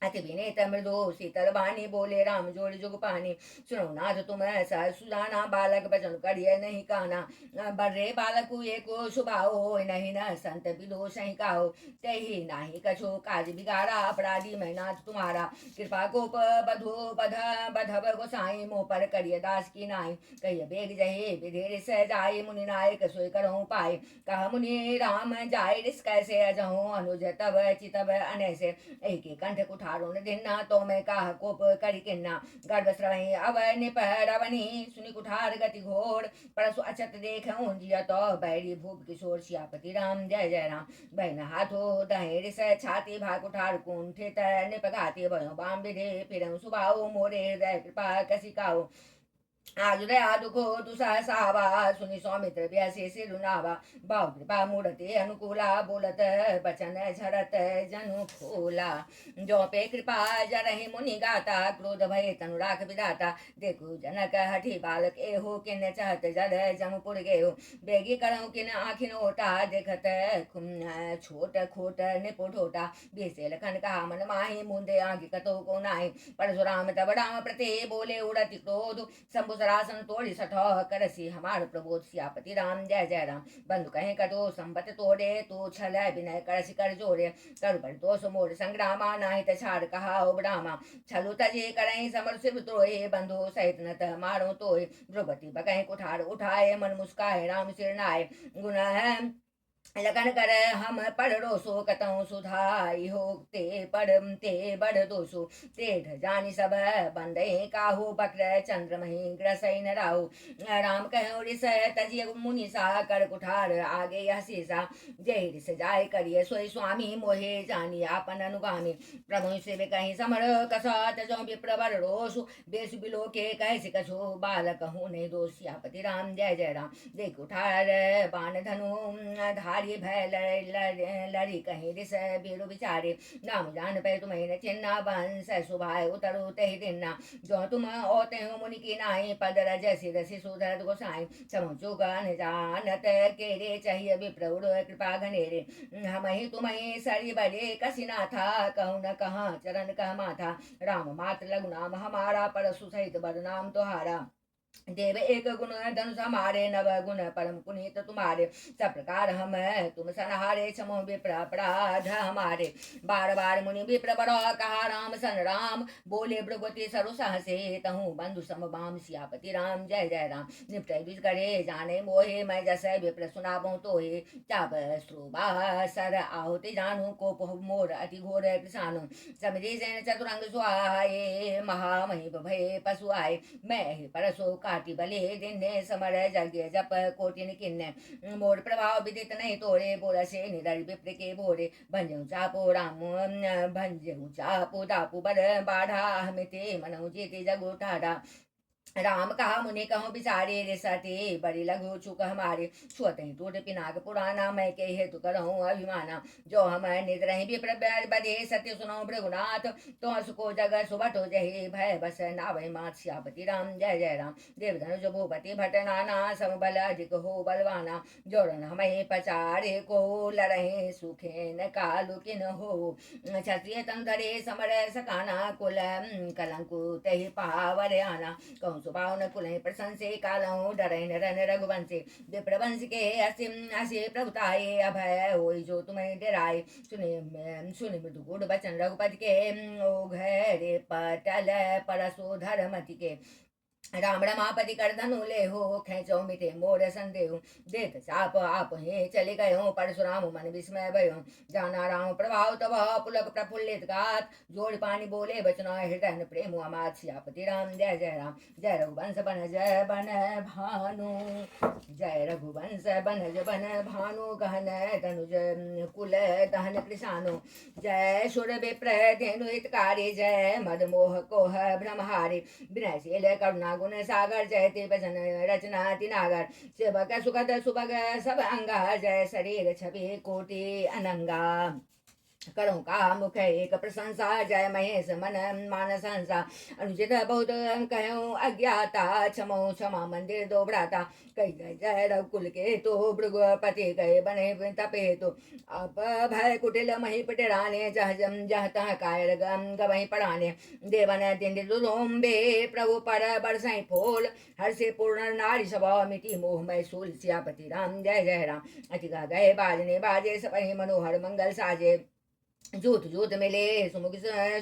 अति विनीत मृदु शीतल बानी बोले राम जोड़ जुग पानी सुनो नाथ तुम ऐसा सुजाना बालक बचन करिए नहीं काना बर्रे बालक को सुभाओ नहीं न संत विदोष ही काहो तही नाही कछो काज बिगाड़ा अपराधी मैं नाथ तुम्हारा कृपा को बधो बधव गोसाई मोह पर करिय दास की नाई कहिए बेग जहे विधेर सह जाए मुनि नायक सोई करहु पाए कहा मुनि राम जाय रिस कैसे अजहु अनुज तब चितब अनैसे एक कंठ कुठा दिन्ना तो मैं काह कोप करी किन्ना गर्भ श्रवही अव निपरवनी सुनि कुठार गति घोर परसु अचत देखऊं जिया तो बैरी भूप किशोर सियापति राम जय जय राम। बहन हाथो दहेर से छाती भा कुठार कुंठित निपगाती भयो बाम विधे फिर सुबाओ मोरे हृदय कृपा कसिकाओ आज दया दुखो दुसहसावा सुनि सौमित्र व्यासे सिरुनावा भाव कृपा मूर्ति अनुकूला बोलत बचन झरत जनु फूला जो पे कृपा जरहि मुनि गाता क्रोध भय तनु राख विदाता देखो जनक हठी बालक एहो किन चहत जल जमपुर गेहो बेगी करहु किन आखिन ओटा देखत छोट खोट निपुट होटा बेसे लखन कहा मन माही मुंदे आगे कतो को नाहि परशुराम तब राम प्रति बोले उड़ति क्रोध शंभु सरासन तोड़ी सठह करसी हमार प्रबोध सियापति राम जय जय राम। बंधु कहे कटो संबत तोड़े तू छल विनय करसी कर जोड़े कर पर दोष मोर संग्रामा नाहित छाड़ कहा उबरामा छलु तजे करई समर शिव तोए बंधु सहित नत मारो तोय द्रौपदी बकहीं कुठार उठाए मन मुस्काए राम सिर नाय गुण लगन कर हम पढ़ रोसो कतहु सुधाई हो ते बड़ दोसो तेढ़ जानी सब बंदे काहू बकर चंद्र मही ग्रसई न राहु राम कहो रिस तजिय मुनि सा कर कुठार आगे यह सीसा जय रिस जाय करिय सोई स्वामी मोहे जानी आपन अनुगामी प्रभु से कहीं समर कसात जो विप्रवर रोसु बेस बिलो के कैसे कछो बालक हूँ नहीं दोषियापति राम जय जय राम देख उठार बाण धनु धारी भय लड़ी कहीं रिस बीरु विचारे नाम जान पे तुम्हें न चिन्ना बंस सुभाय उतरु ते दिना जो तुम ओते हो मुनि की नाई पद रज सिर सुधर गोसाई समझो गन जानत के रे चाहिए विप्रौढ़ कृपा घनेरे हम ही तुम्हें सरी बड़े कसिना था कहूँ न कहाँ चरण कह माथा राम मात्र लघु नाम हमारा परसु सहित बड़ नाम तुहारा देव एक गुण धनुष हमारे नव गुण परम पुनीत तुम्हारे सब प्रकार हम तुम सनहारे क्षमो विप्र अपराध हमारे बार बार मुनि विप्र बड़ कहा राम सन राम बोले भृगवती सरु सहसे तहु बंधु सम बाम सियापति राम जय जय राम निपट बीज करे जाने मोहे मैं जस विप्र सुनाबो तोहे चाप श्रुबा सर आहुति जानू को मोर अति घोर कृषाणु समझे सेन चतुरंग सुहाए महामहिम भय पशु आए मैं परसो काटी बले दिन समर जगे जप कोटिन किन्ने मोर प्रभाव विदित नहीं तोरे बोला से निधर विप्र के भोरे भंजऊ चापो राम भंजऊ चापो दापू बर बाढ़ा हमिते मनऊ जीते जगो ठाढ़ा राम कहा मुनि कहो बिचारे रे सते बड़ी लघु चुक हमारे छुअत टूट पिनाक पुराना मैं के हेतु करहूँ अभिमाना जो हम निद्रहि विप्र बधे सत्य सुनो भृगुनाथ तो सुको जग सुभटो जहि भय बस नावै मात सियापति राम जय जय राम देवधनुज भूपति भट नाना समबल अधिक हो बलवाना जोरन हमें पचारे को लरहे सुखे न कालु किन हो क्षत्रिय तन धरे समर सकाना कुल कलंकु तहि पावर आना कहूँ सुभावन कुलहि प्रशंसे कालहु डरैन रन रघुवंशे विप्रवंश के असे प्रभुताए अभय होई जो तुम्हें डराए सुनि मृदु गुड़ बचन रघुपति के ओ घरे पटल परसो धर्मति के राम रमापति कर धनु ले हो खेचो मिटे मोर संदेह देत चाप आप हे चले गयो परशुराम मन विस्मय भयो जाना राम प्रभाव तब पुलक प्रफुल्लित गात जोड़ पानी बोले बचना हृदय प्रेम अमात सियापति राम जय जय राम जय रघुवंश बन जय बन भानु जय रघुवंश बन भानु गहन धनुज कुल दहन कृषानु जय सुर विप्र धेनु हितकारी जय मद मोह कोह ब्रह्महारी विनयशील करुणा गुण सागर जयते भजन रचना तिनागर सेवक सुखद सुभग सब अंगा जय शरीर छवि कोटि अनंगा करो का मुख एक प्रशंसा जय महेश मन मानस हंसा अनुचित बहुत कहो अज्ञाता क्षमो क्षमा मंदिर दो भ्राता कई गए जय रघुकुल के तो भृगुपति गए बने तपे तो अब भय कुटिल मही पिटराने जह जम जह तह कायर गवही पढ़ाने देवन दिन दुम्बे प्रभु पर बरसाई फूल हर से पूर्ण नारी सभा मिटी मोह मैं सूल सियापति राम जय जय राम अतिगा गए बाजने बाजे सपहि मनोहर मंगल साजे जूत जूत मिले सुमुख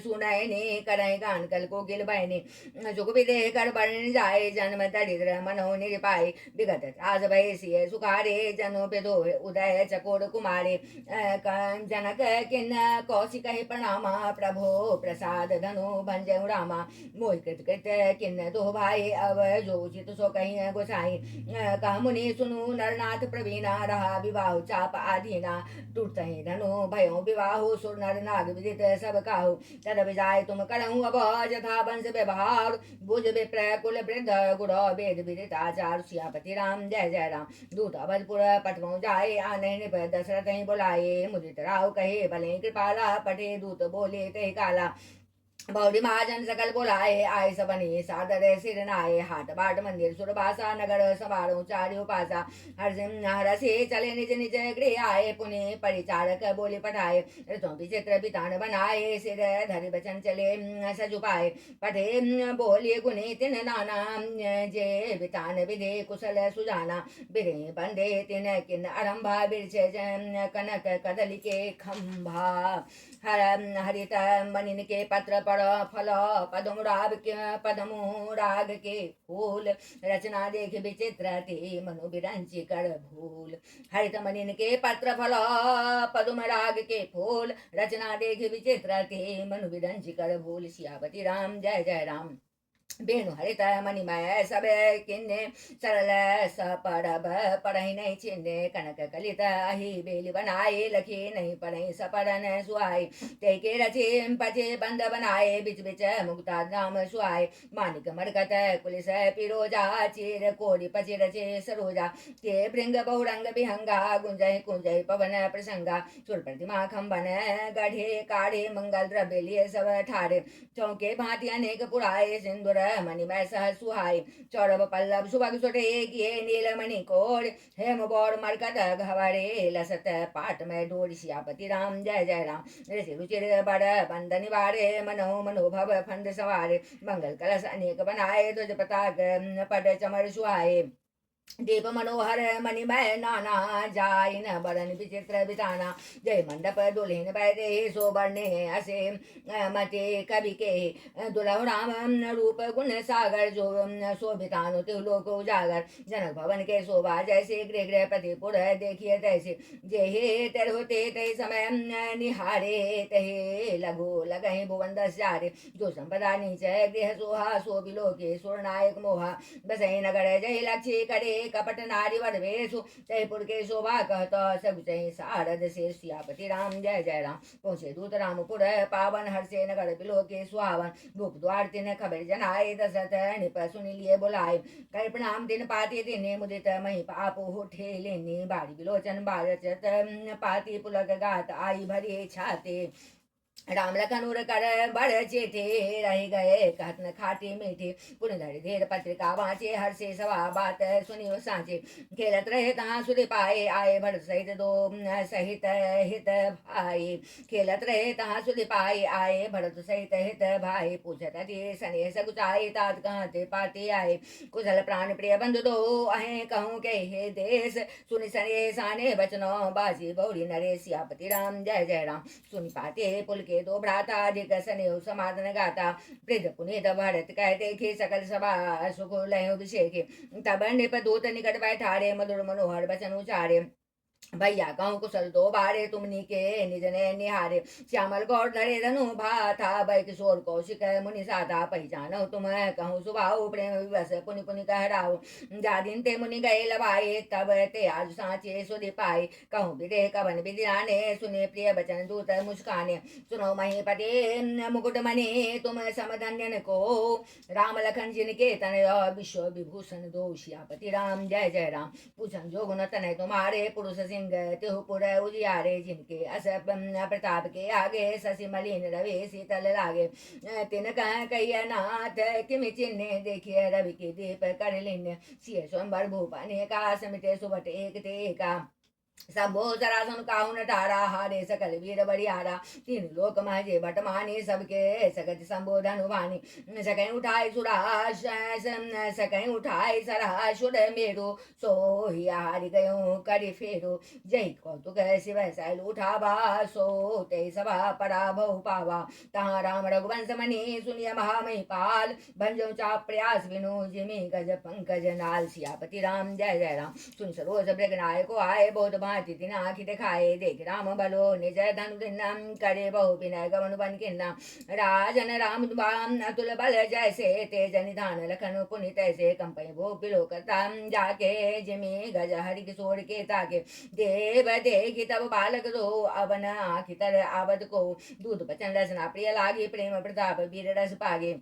सुनैने करय गान कल को गिल बहने जुग विदेह कर बन जाए जन्म दरिद्र मनो निरपाय विगत राज भय सिय सुखारे जनो पेदो उदय चकोर कुमारे जनक किन कौशिक प्रणामा प्रभो प्रसाद धनु भंजय रामा मोह कृत कृत किन दो भाई अब जो चित सो कहीं गोसाई कह मुनि सुनु नरनाथ प्रवीणा रहा विवाह चाप आदीना टूटते धनु भयो विवाह सुर नर नाग विदित सब काहू तद विजाय तुम करहूँ अब यथा वंश व्यवहार भुज विप्र कुल वृद्ध गुण वेद विदित आचार सियापति राम जय जय राम दूत अवधपुर पटवों जाए आने निप दशरथ ही बुलाए मुदित राव कहे भले कृपाला पटे दूत बोले ते काला भौरी महाजन सकल बोलाए आए सबनी सादर सिर नाये हाट बाट मंदिर सुरभासा नगर समारोह चार्यो पासा हरसे चले निज निज गृह आए पुण्य परिचारक बोले पठाए रथों विचित्र बितान बनाए सिर धरि बचन चले सजु पाए पठे बोलिए गुने तिन नाना जे बितान विधे कुशल सुजाना बिरे बंदे तिन किन आरंभा बिरछे कनक कदली के खंभा हरित मनिन के पत्र पर फल पदमुराग के फूल रचना देख विचित्र ते मनु बिरंची कर भूल हरित मनिन के पत्र फल पदुमराग के फूल रचना देख विचित्र ते मनु बिरंची कर भूल सियापति राम जय जय राम बेणु हरित मणिमय सब किन्ने सरल सपरब पढ़ई नहीं चिन्ने कनक कलित ही बेली बनाए लखी नहीं पढ़ई सपरन सुहाई ते के रचे पचे बंद बनाए बिच बिच मुक्ता नाम सुहाय मानिक मरकत कुलिस पिरोजा चीर कोरी पचे रचे सरोजा के भृंग बहुरंग विहंगा गुंजय कुंजय पवन प्रसंगा सुर प्रतिमा खंबन गढ़े काढ़े मंगल द्रव्य लिए सब ठारे चौके भांति अनेक पुराए सिंदूर मणिमय सह सुहाय चौरभ पल्लव सुभग सुटे किए नीलमणि कोर हेम बौर मरकत घवरे लसत पाट में डोर सियापति राम जय जय राम ऋषि रुचिर बड़ बंद निवारे मनो मनोभव फंद सवारे मंगल कलश अनेक बनाए ध्वज पताक पट चमर सुहाए दीप मनोहर मणिमय नाना जाय न बरन विचित्र बिताना जय मंडप दुल्हन बैठे सो बरने असे मते कवि के दुलह राम रूप गुण सागर जो शोभितानु तिलोक उजागर जनक भवन के शोभा जैसे गृह गृह पतिपुर देखिए तैसे जे हे तेर होते तय समय निहारे तहे लघु लगहि भुवन दस्यारे जो संपदा नीच गृह सोहा सो बिलोके सुरनायक मोहा बसई नगर जय लक्ष्य करे कपट नारी वर वेशु जयपुर के शोभा कहत सब जय सारद से सियापति राम जय जय राम पहुँचे दूत रामपुर पावन हर्षे नगर बिलो के सुहावन भूप द्वार तिन खबर जनाए दशरथ निप सुनि लिए बुलाए कर प्रणाम दिन पाती दिन मुदित मही पाप उठे लेने बारी बिलोचन बारचत पाती पुलक गात आई भरी छाते राम लखन उर कर बड़ चेठे रह गए कहत खाटे मीठे पुण्य धरि धेर पत्रिका बाँचे हर से सवा बात सुनियो साँचे खेलत रहे तहाँ सुर पाए आए भरत सहित दो सहित हित भाई खेलत रहे तहाँ सुर पाए आए भरत सहित हित भाई पूछत अति सने सकुचाई तात कहाँ ते पाते आए कुशल प्राण प्रिय बंधु दो अहे कहूँ के हे देश सुनि सने साने बचनो बाजी बौरी नरेश सियापति राम जय जय राम सुनि पाते पुल के दो भ्राता अधिक स्नेह समाधान गाता वृद्ध पुनीत भरत कहते खे सकल सभा सुख लय अभिषेक तब नृप दूत निकट बैठारे मधुर मनोहर बचन उचारे भैया कहूँ कुशल दो बारे तुमनी के निज ने निहारे श्यामल गौर धरे धनु भाथा भय किशोर कौशिक मुनि साधा पहचानो तुम कहूँ सुभाऊ प्रेम विवश पुनि पुनि कहराओ जा दिन ते मुनि गए लवाए तब ते आज सांचे सुधि पाए कहूँ विदेह कवन विदिराने सुने प्रिय बचन दूत मुस्काने सुनो महीपते मुकुट मणि तुम समधन्यन को राम लखन जिनके तनय विश्व विभूषण दो सियापति राम जय जय राम पूछन जो गुण तनय तुम्हारे पुरुष सिंह तिहुपुर उजियारे जिनके अस प्रताप के आगे शशि मलिन रवि शीतल लागे तिन कह कहिय नाथ किमि चिन्ह देखिए रवि के दीप कर लिन्य सिय स्वयंवर भूपाने का समिते सुबट एक ते का सबो सरासन काहू नटारा हारे सकल वीर बरियारा तीन लोक महजे बटमानी सबके सकत संबोधन वाणी सकई उठाई सुराश सकई उठाई सरासुर मेरो सो हारि गयो करि फेरो जय कौतुक शिव शैल उठावा सो ते सभा पराभव पावा तहाँ राम रघुवंश मणि सुनिय महामही पाल भंजो चा प्रयास विनु जिमी गज पंकज नाल सियापति राम जय जय राम सुन सरोज मृगनायको आए बहुत भांति दिन आखि दिखाए देख राम बलो निज धनु दिन्नम करे बहु विनय गमन बन किन्ना राजन राम अतुल बल जैसे तेज निधान लखन पुनि तैसे कंपई भो बिलो करता जाके जिमी गज हरि किशोर के ताके देव देखि तब बालक दो अवन आखि तर आवद को दूध बचन रसना प्रिय लागी प्रेम प्रताप वीर रस पागे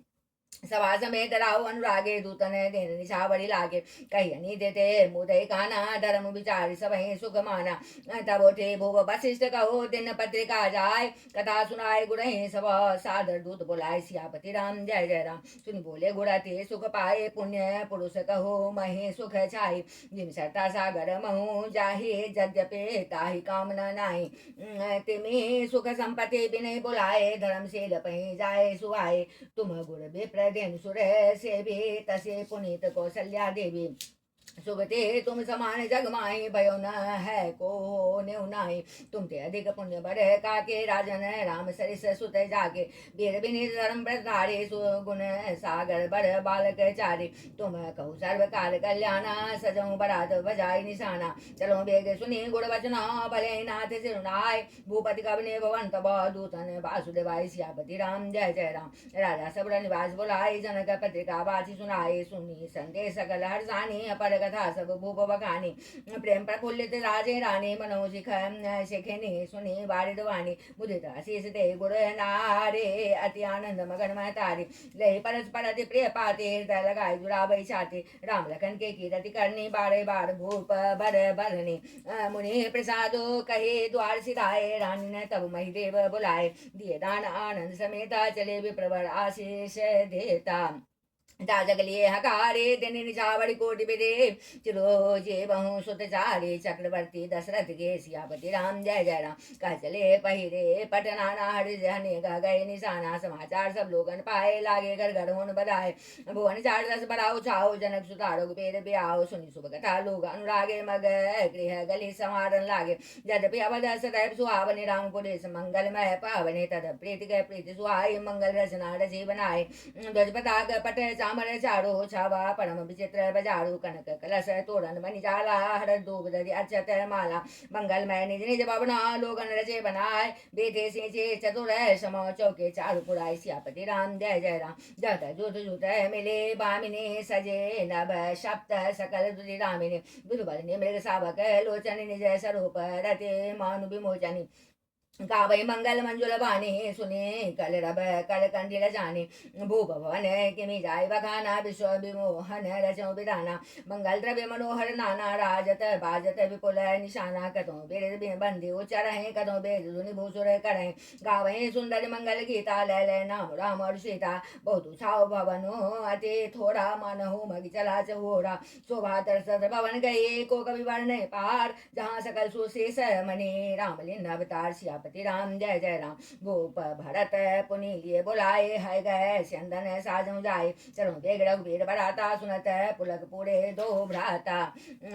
सभा समेत राहु अनुरागे दूतन दिन निशा बड़ी लागे कहियनी देते मुदय काना धर्म विचार सब सुख माना तब उठे भुव वशिष्ठ कहो दिन पत्रिका जाय कथा सुनाए गुण सब सादर दूत बोलाए सियापति राम जय जय राम सुन बोले गुड़ा ते सुख पाए पुण्य पुरुष कहो महे सुख छाई जिम सरता सागर महु जाहि यद्यपि ताहि कामना नाही तिमी सुख संपत्ति बिने बुलाए धर्मशील पही जाए सुहाए तुम गुर विप्र धेनु सुर से भी तसे पुनीत कौशल्या देवी सुगते तुम समान जग माही भयो न है को नेउ नाही तुम ते अधिक पुण्य बर काके राजन राम सरिस सुत जागे वीर विनीत धर्म प्रधारे सुगुण सागर बर बालक चारे तुम कहु सर्व काल कल्याणा सजऊ बरात बजाई निशाना चलो बेग सुनी गुण वचना भले नाथ सिरुनाय भूपति कवने भवन तब दूतन वासुदेवाय सियापति राम जय जय राम राजा सब निवास बोलाए जनक पत्रिका बाची सुनाए सुनी संदेश सकल हर्षानी अपर कथा सब भूप बखानी प्रेम प्रफुल्लित राजे रानी मनोजिख शिखिनी सुनी वारिद वाणी मुदित आशीष दे गुण नारे अति आनंद मगन महतारी लय परस्पर अति प्रिय पाते हृदय लगाए जुड़ा बैसाते राम लखन के कीरति करनी बारे बार भूप बर बरनी मुनि प्रसादो कहे द्वार सिधाए रानी ने तब महिदेव बुलाए दिए दान आनंद समेता चले विप्रवर आशीष देता जगलिए हकारे दिन निजावड़ी कोटि विदे चिरो जे बहु सुत चारे चक्रवर्ती दशरथ के सियापति राम जय जय राम कह चले पहिरे पटनाना हरि जहने गए निशाना समाचार सब लोगन पाए लागे घर घर होन बधाए भुवन चार दस बराओ छाओ जनक सुतारो पेड़ ब्याओ सुनी सुब कथा लोग अनुरागे मग गृह गली समारन लागे यद्यपि अवध सदैव सुहावने राम को देश मंगलमय पावने तद प्रीति गए प्रीति सुहाई मंगल रचना रची बनाए ध्वज पताक पट चामर चारो छावा परम विचित्र बजारू कनक कलश तोरण बनि जाला हर दूब दधि अक्षत माला मंगलमय निज निज भवना लोगन रचे बनाए बेटे सिंचे चतुर समो चौके चारु पुराय सियापति राम जय जय राम जत जुत जुत मिले बामिनी सजे नभ सप्त सकल दुधि रामिनी दुर्बल मृग सावक लोचन निज स्वरूप रते मानु विमोचनी गावै मंगल मंजुल वाणी सुने कल रब कल कंडिल जाने भूप भवन किमि जाय बखाना विश्व विमोहन रचो विधाना मंगल द्रव्य मनोहर नाना राजत बाजत विपुल निशाना कतों बेद बंदी उच्चर है कतों बेद धुनि भूसुर करहे गावै सुंदर मंगल गीता लय नाम राम और सीता बहुत छाव भवनो अति थोड़ा मानहु मग चला चहोरा शोभा तरसत भवन गए को कवि वर्ण पार जहाँ सकल सुशेष मणि रामलिन अवतार सिया राम जय जय राम भूप भरत पुनि लिए बुलाए है गए चंदन साजू जाए चलो बेग रघुवीर बराता सुनत पुलक पूरे दो भ्राता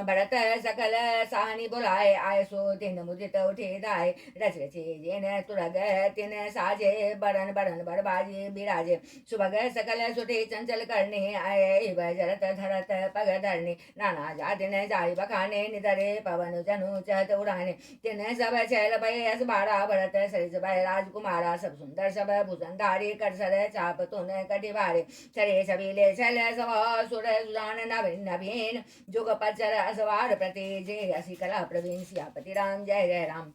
भरत सकल साहनी बुलाए आय सो दिन मुदित उठे दाय रच रचे जिन तुरग तिन साजे बरन बरन बरबाजे बिराजे सुभग सकल सुटे चंचल करने आए जरत धरत पग धरने नाना जाति न जाय बखाने निधरे पवन जनु चहत उड़ाने तिन सब चल भय अस बाड़ा भरत सरिस भय राजकुमारा सब सुंदर सब भुजनधारी कर सर चाप तुन कटिवारे चरे छबीले चल सवा सुर सुजान नवीन नवीन जुग पचर असवार प्रति जे असी कला प्रवीण सियापति राम जय जय राम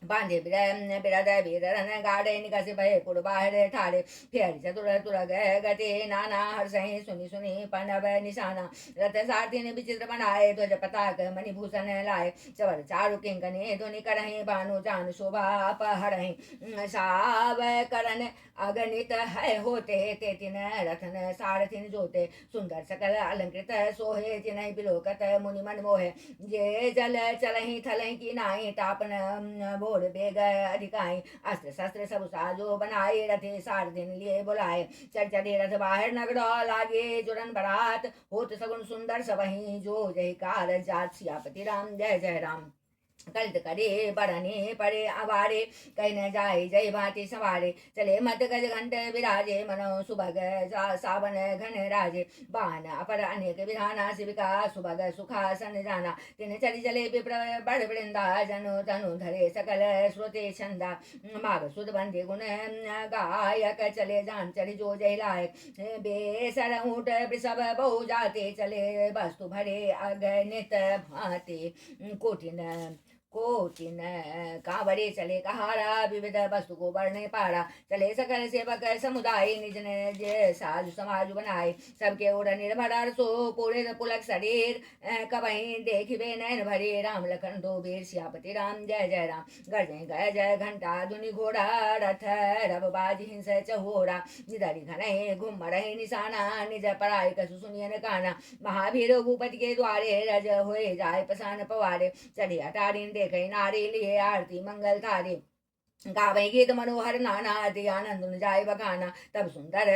बांधे बिरद वीरन गाड़े निकसि भय पुर बाहर ठाड़े फिर चतुर तुरग गति नाना हर्षहि सुनि सुनि पनव निशाना रथ सारथी ने विचित्र बनाए ध्वज पताक मणिभूषण लाए चवर चारु किंकने ध्वनि करहि भानु जान शोभा अपहरहि साव करन अगणित है होते ते तिन रथन सारथिन जोते सुंदर सकल अलंकृत सोहे तिनहि बिलोकत मुनि मन मोहे जे जल चलहि थलहि की नाहि तापन बोल बेग अधिकाई अस्त्र शस्त्र सब साजो बनाए रथे सारथिन लिए बुलाए चढ़ चढ़े रथ बाहर नगर लागे जुरन बरात होत सगुन सुंदर सबहि जो जय कार जात सियापति राम जय जय राम कलित करे बरने पड़े अवारे कहीं न जाए जय भांति सवारे चले मत गज घंट विराजे मनो सुभग सावन घन राजे बान अपर अनेक विधाना शिविका सुभग सुखासन जाना तिन चली चले विप्र बड़ वृंदा जनु तनु धरे सकल श्रुति छंदा माग सुध बंदे गुण गायक चले जान चढ़ी जो जय लायक बेसर ऊट वृषभ बहु जाते चले वस्तु भरे अगणित भांति कोटिन कोचिन कांवरे चले कहारा विविध वस्तु को बढ़ने पारा चले सकल सेवक समुदाय निज निज साधु समाज बनाए सबके ओर निर्भर सो पूरे पुलक शरीर कबही देखिबे नैन भरे राम लखन दो वीर सियापति राम जय जय राम गरजे गय जय घंटा धुनि घोड़ा रथ रब बाज हिंस चहोरा निधरि घन घुम रहे निशाना निज पराय कसु सुनियन काना महावीर भूपति के द्वारे रज होए जाय पसान पवारे चढ़ी अटारिन देखे नारी लिए आरती मंगल थारी गावे गीत मनोहर नाना अति आनंद जाय बखाना तब सुंदर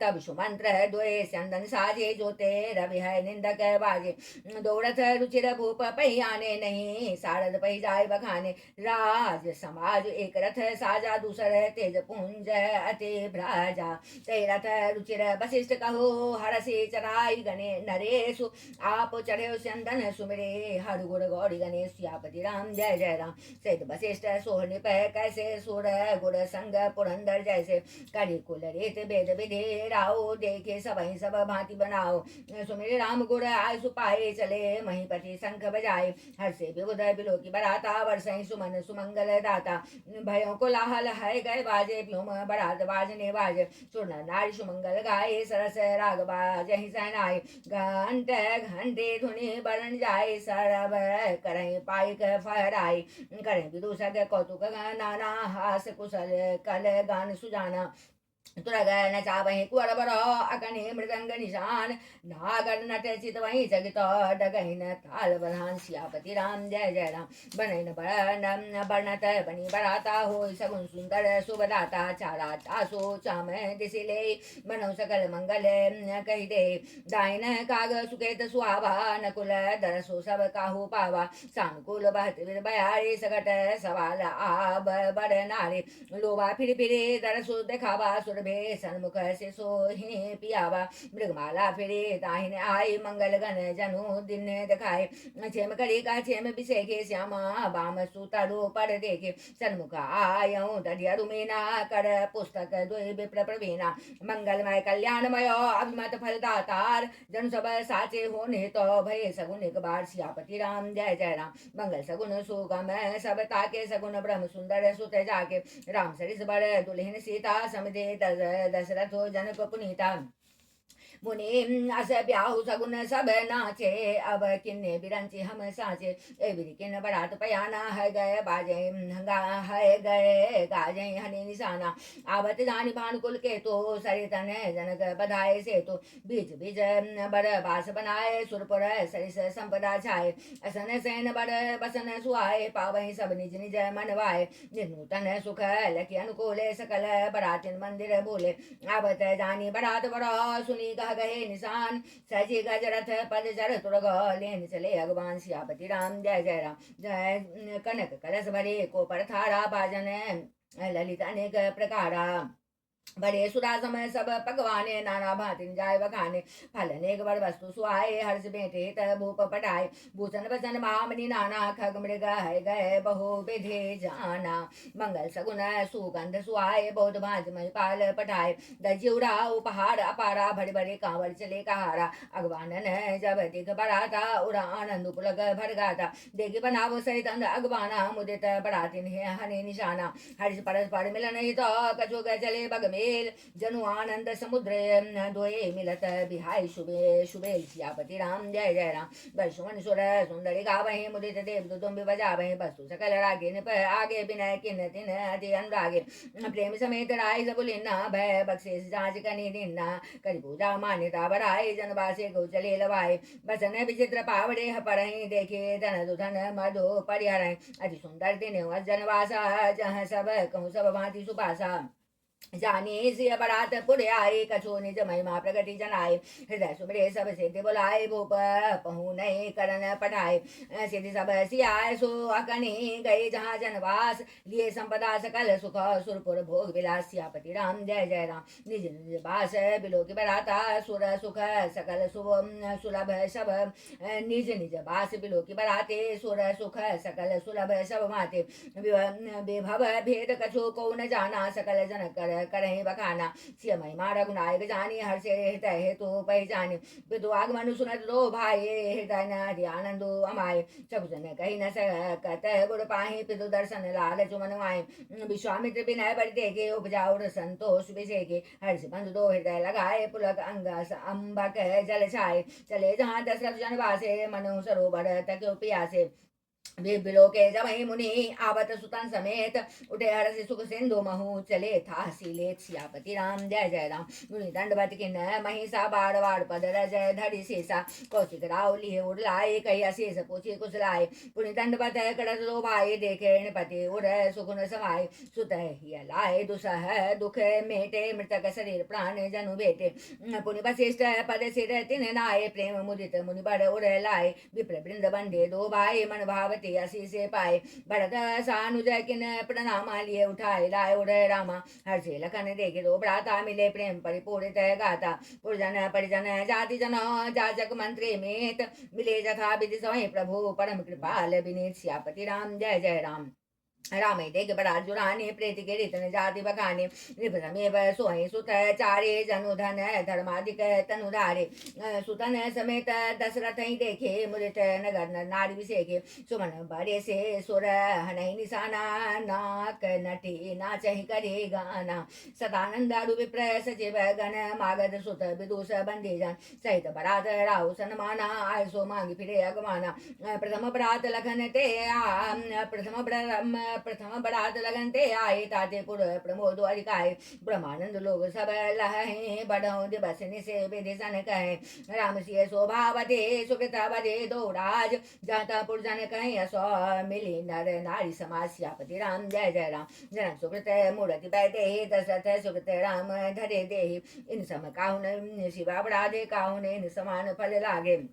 तब सुमंत्र द्वे चंदन साजे जोते रवि है निंदक बाजे दौड़त रुचिर भूप पहियाने नहीं सारद पही जाय बखाने राज समाज एक रथ साजा दूसर तेज पुंज अति भ्राजा ते रथ रुचिर वशिष्ठ कहो हरसी चराई गणे नरेशु आप चढ़े चंदन सुमिरे हर गुण गौरी गणेश सियापति राम जय जय राम सेठ वशिष्ठ सोहनि पह कैसे सुर गुर संग पुरंदर जैसे करी कुल रेत वेद विधे राओ देखे सबही सब भांति बनाओ सुमिर राम गुर आय सुपाए चले महीपति शंख बजाए हर से विबुध बिलो की बराता वर्षहि सुमन सुमंगल दाता भयों को लाहल है गए बाजे व्योम बरात बाजने बाज सुर नारी सुमंगल गाये सरस राग बाजहि सहनाए घंटे घंटे धुनि बरन जाए सरब करहि पाइक फहराए करें विदूषक कौतुक नाना हास कुशल कल गान सुजाना तुरग नचावहि कुंवर बर अकनि मृदंग निशान नागर नट चित वही जगित डगहिन ताल बरहान सियापति राम जय जय राम बनन बर्णत बनी बराता हो सगुन सुंदर सुबदाता चारा चासो चाम दिसिले बनौ सकल मंगल कहि दे दाइन काग सुकेत सुहावा नकुल दरसो सब काहू पावा सानुकूल बहत बयारे सकट सवाल आब बड़ नारे लोबा फिर दरसो देखावा सुर सन्मुख से सोहे पियावा मृगमाला फिरे दाहिने आई मंगल गण जनु दिन दिखाए छेम करी का छेम बिसेखे श्यामा बाम सुतरु पर देखे सन्मुख आयौ दधियरु मीना कर पुस्तक द्वय विप्र प्रवीणा मंगलमय कल्याणमय अभिमत फलदातार जन सब साचे होने तो भय सगुन एक बार सियापति राम जय जय राम मंगल सगुन सुगम सब ताके सगुन ब्रह्म सुंदर सुत जाके राम सरिस बड़ दुल्हन सीता समिदे दशरथो जनक पुनीता मुनि अस ब्याहु सगुन सब नाचे अब किन्ने बिरंची हम साचे ए बिर किन बरात पयाना है गए बाजे हंगा है गए गाजे हनी निशाना आवत जानी भानुकुल के तो सरितन जनक बधाए से तो बीज बीज बर बास बनाए सुरपुर सरिस संपदा छाए असन सैन बर बसन सुहाए पावहि सब निज निज मनवाए निर्नूतन सुख लखि अनुकूले सकल बरातिन मंदिर बोले आवत जानी बरात बड़ा सुनी गहे निशान सजी गजरथ पद जर तुरग लेन चले भगवान सियापति राम जय जय राम जय कनक कलश भरे को परथारा बाजन ललित अनेक प्रकारा बड़े सुरा समय सब पकवाने नाना भांति जाय बखाने फल अनेक बर वस्तु सुहाए हर्ष बेटे त भूप पटाए भूषण वसन मामनी नाना खग मृग है गए बहु विधे जाना मंगल सगुन सुगंध सुहाए बहुत भांति महिपाल पटाए दजिउरा उपहार अपारा भरे भरे कांवर चले कहारा अगवानन जब दिख बराता उड़ा आनंद पुलक भर गाता देखी बनावो सहित अगवाना मुदित बरातिन हने निशाना हर्ष परस्पर मिलन ही तो कछु चले बग मेल जनु आनंद समुद्र द्वये मिलत बिहाई शुभे शुभेल सियापति राम जय जय राम वर्षुमन सुर सुंदरी गावहि मुदित देव दुदुम्बि बजावहि वस्तु सकल रागे निप आगे बिनय किन तिन अति अनुरागे प्रेम समेत राय सबुलिन्ना भय बख्शेष जांच कनि दिन्ना करि पूजा मान्यता बराय जनवासे गौ चले लवाए बसन विचित्र पावड़े परहि देखे धन दुधन मधु परिहरहि अति सुंदर दिन जनवासा जहाँ सब कहूँ सब भांति सुपासा जानी सिय बरात पुरे आए कछो निज महिमा प्रगति जनाए हृदय सुमरे सब सिद्धि बुलाए भूप पहु नहीं करन पठाए सिद्धि सब सियाए सो अकनि गए जहाँ जनवास लिए संपदा सकल सुख सुरपुर भोग विलास सियापति राम जय जय राम निज निज बास बिलो की बराता सुर सुख सकल सुलभ सब निज निज बास बिलो की बराते सुर सुख सकल सुलभ सब माते विभव भेद कछो को न जाना सकल जन कर करहि बखाना। सिय महिमा रघुनायक जानी, हर्षे हृदय हेतु पहचानी। पितु आगमन सुनत दो भाई, हृदय न आनंद अमाय। सब जन कही न सकत गुण पाहि, पितु दर्शन लाल चुमन माय। विश्वामित्र बिनय बड़ि देखे, उपजा उर संतोष विषेके। हर्ष बंधु दो हृदय लगाए, पुलक अंगस अम्बक जल छाए। चले जहाँ दशरथ जन वासे, मनु सरोवर तक पियासे। बिलो के जमहि मुनि आवत सुतन समेत, उठे हर्षि सुख सिंधु महु चले था सीलेत। सियापति राम जय जय राम। मुनि दंडवत किन महिषा, बार बार पद जय धरि शेषा। कौशिक राव लिए उड़लाए, कही अशेष पूछी कुशलाए। पुनि दंडवत करत दो भाई, देखे नृपति उड़ सुगुन समाये। सुत ही लाए दुसह दुख मेटे, मृतक शरीर प्राण जनु बेटे। पुनि वशिष्ठ पद सिर तिन नाये, प्रेम मुदित मुनि बड़ उड़ लाए। विप्र वृंद बंधे दो भाई, मन भावती असी से पाए। भरत सानुज किन प्रणाम लिए, उठाए लाए उड़े रामा। हर्षे लखन देखे दो भ्राता, मिले प्रेम परिपूरित गाता। पुरजन परिजन जाति जन, जाजक मंत्री मेत, मिले जथा विधि सोहि प्रभु, परम कृपाल विनीत। सियापति राम जय जय राम। राम देख बड़ा जुराने, प्रेति के रितन जाति बखाने। नृपसमेव सोहि सुत चारे, जनु धन धर्माधिक तनुधारे। सुतन समेत दशरथ ही देखे, मुदित नगर नर नारी विषेखे। सुमन बड़े से सुर हनहि निशाना, नाक नटी नाचहि करे गाना। सदानंद अरु विप्र सचिव गण, मागध सुत विदुष बंदी जन। सहित बरात राहु सन्माना, आय सो मांगी फिरे अगमाना। प्रथम बरात लखन ते प्रथम बरात लगन ते आए, ताते पुर प्रमोद अधिकाय। ब्रह्मानंद लोग सब लहे, बढ़ो दिवस निसे विधि सन कहे। राम सिय शोभावते, सुकृता बधे दो राज। जाता पुरजन कहीं असो, मिली नर नारी समाज। सियापति राम जय जय राम। जनक सुकृत मूर्ति बैठे, दशरथ सुकृत राम धरे देहि। इन सम काहुन शिवा बराधे, काहुन इन समान फल लागे।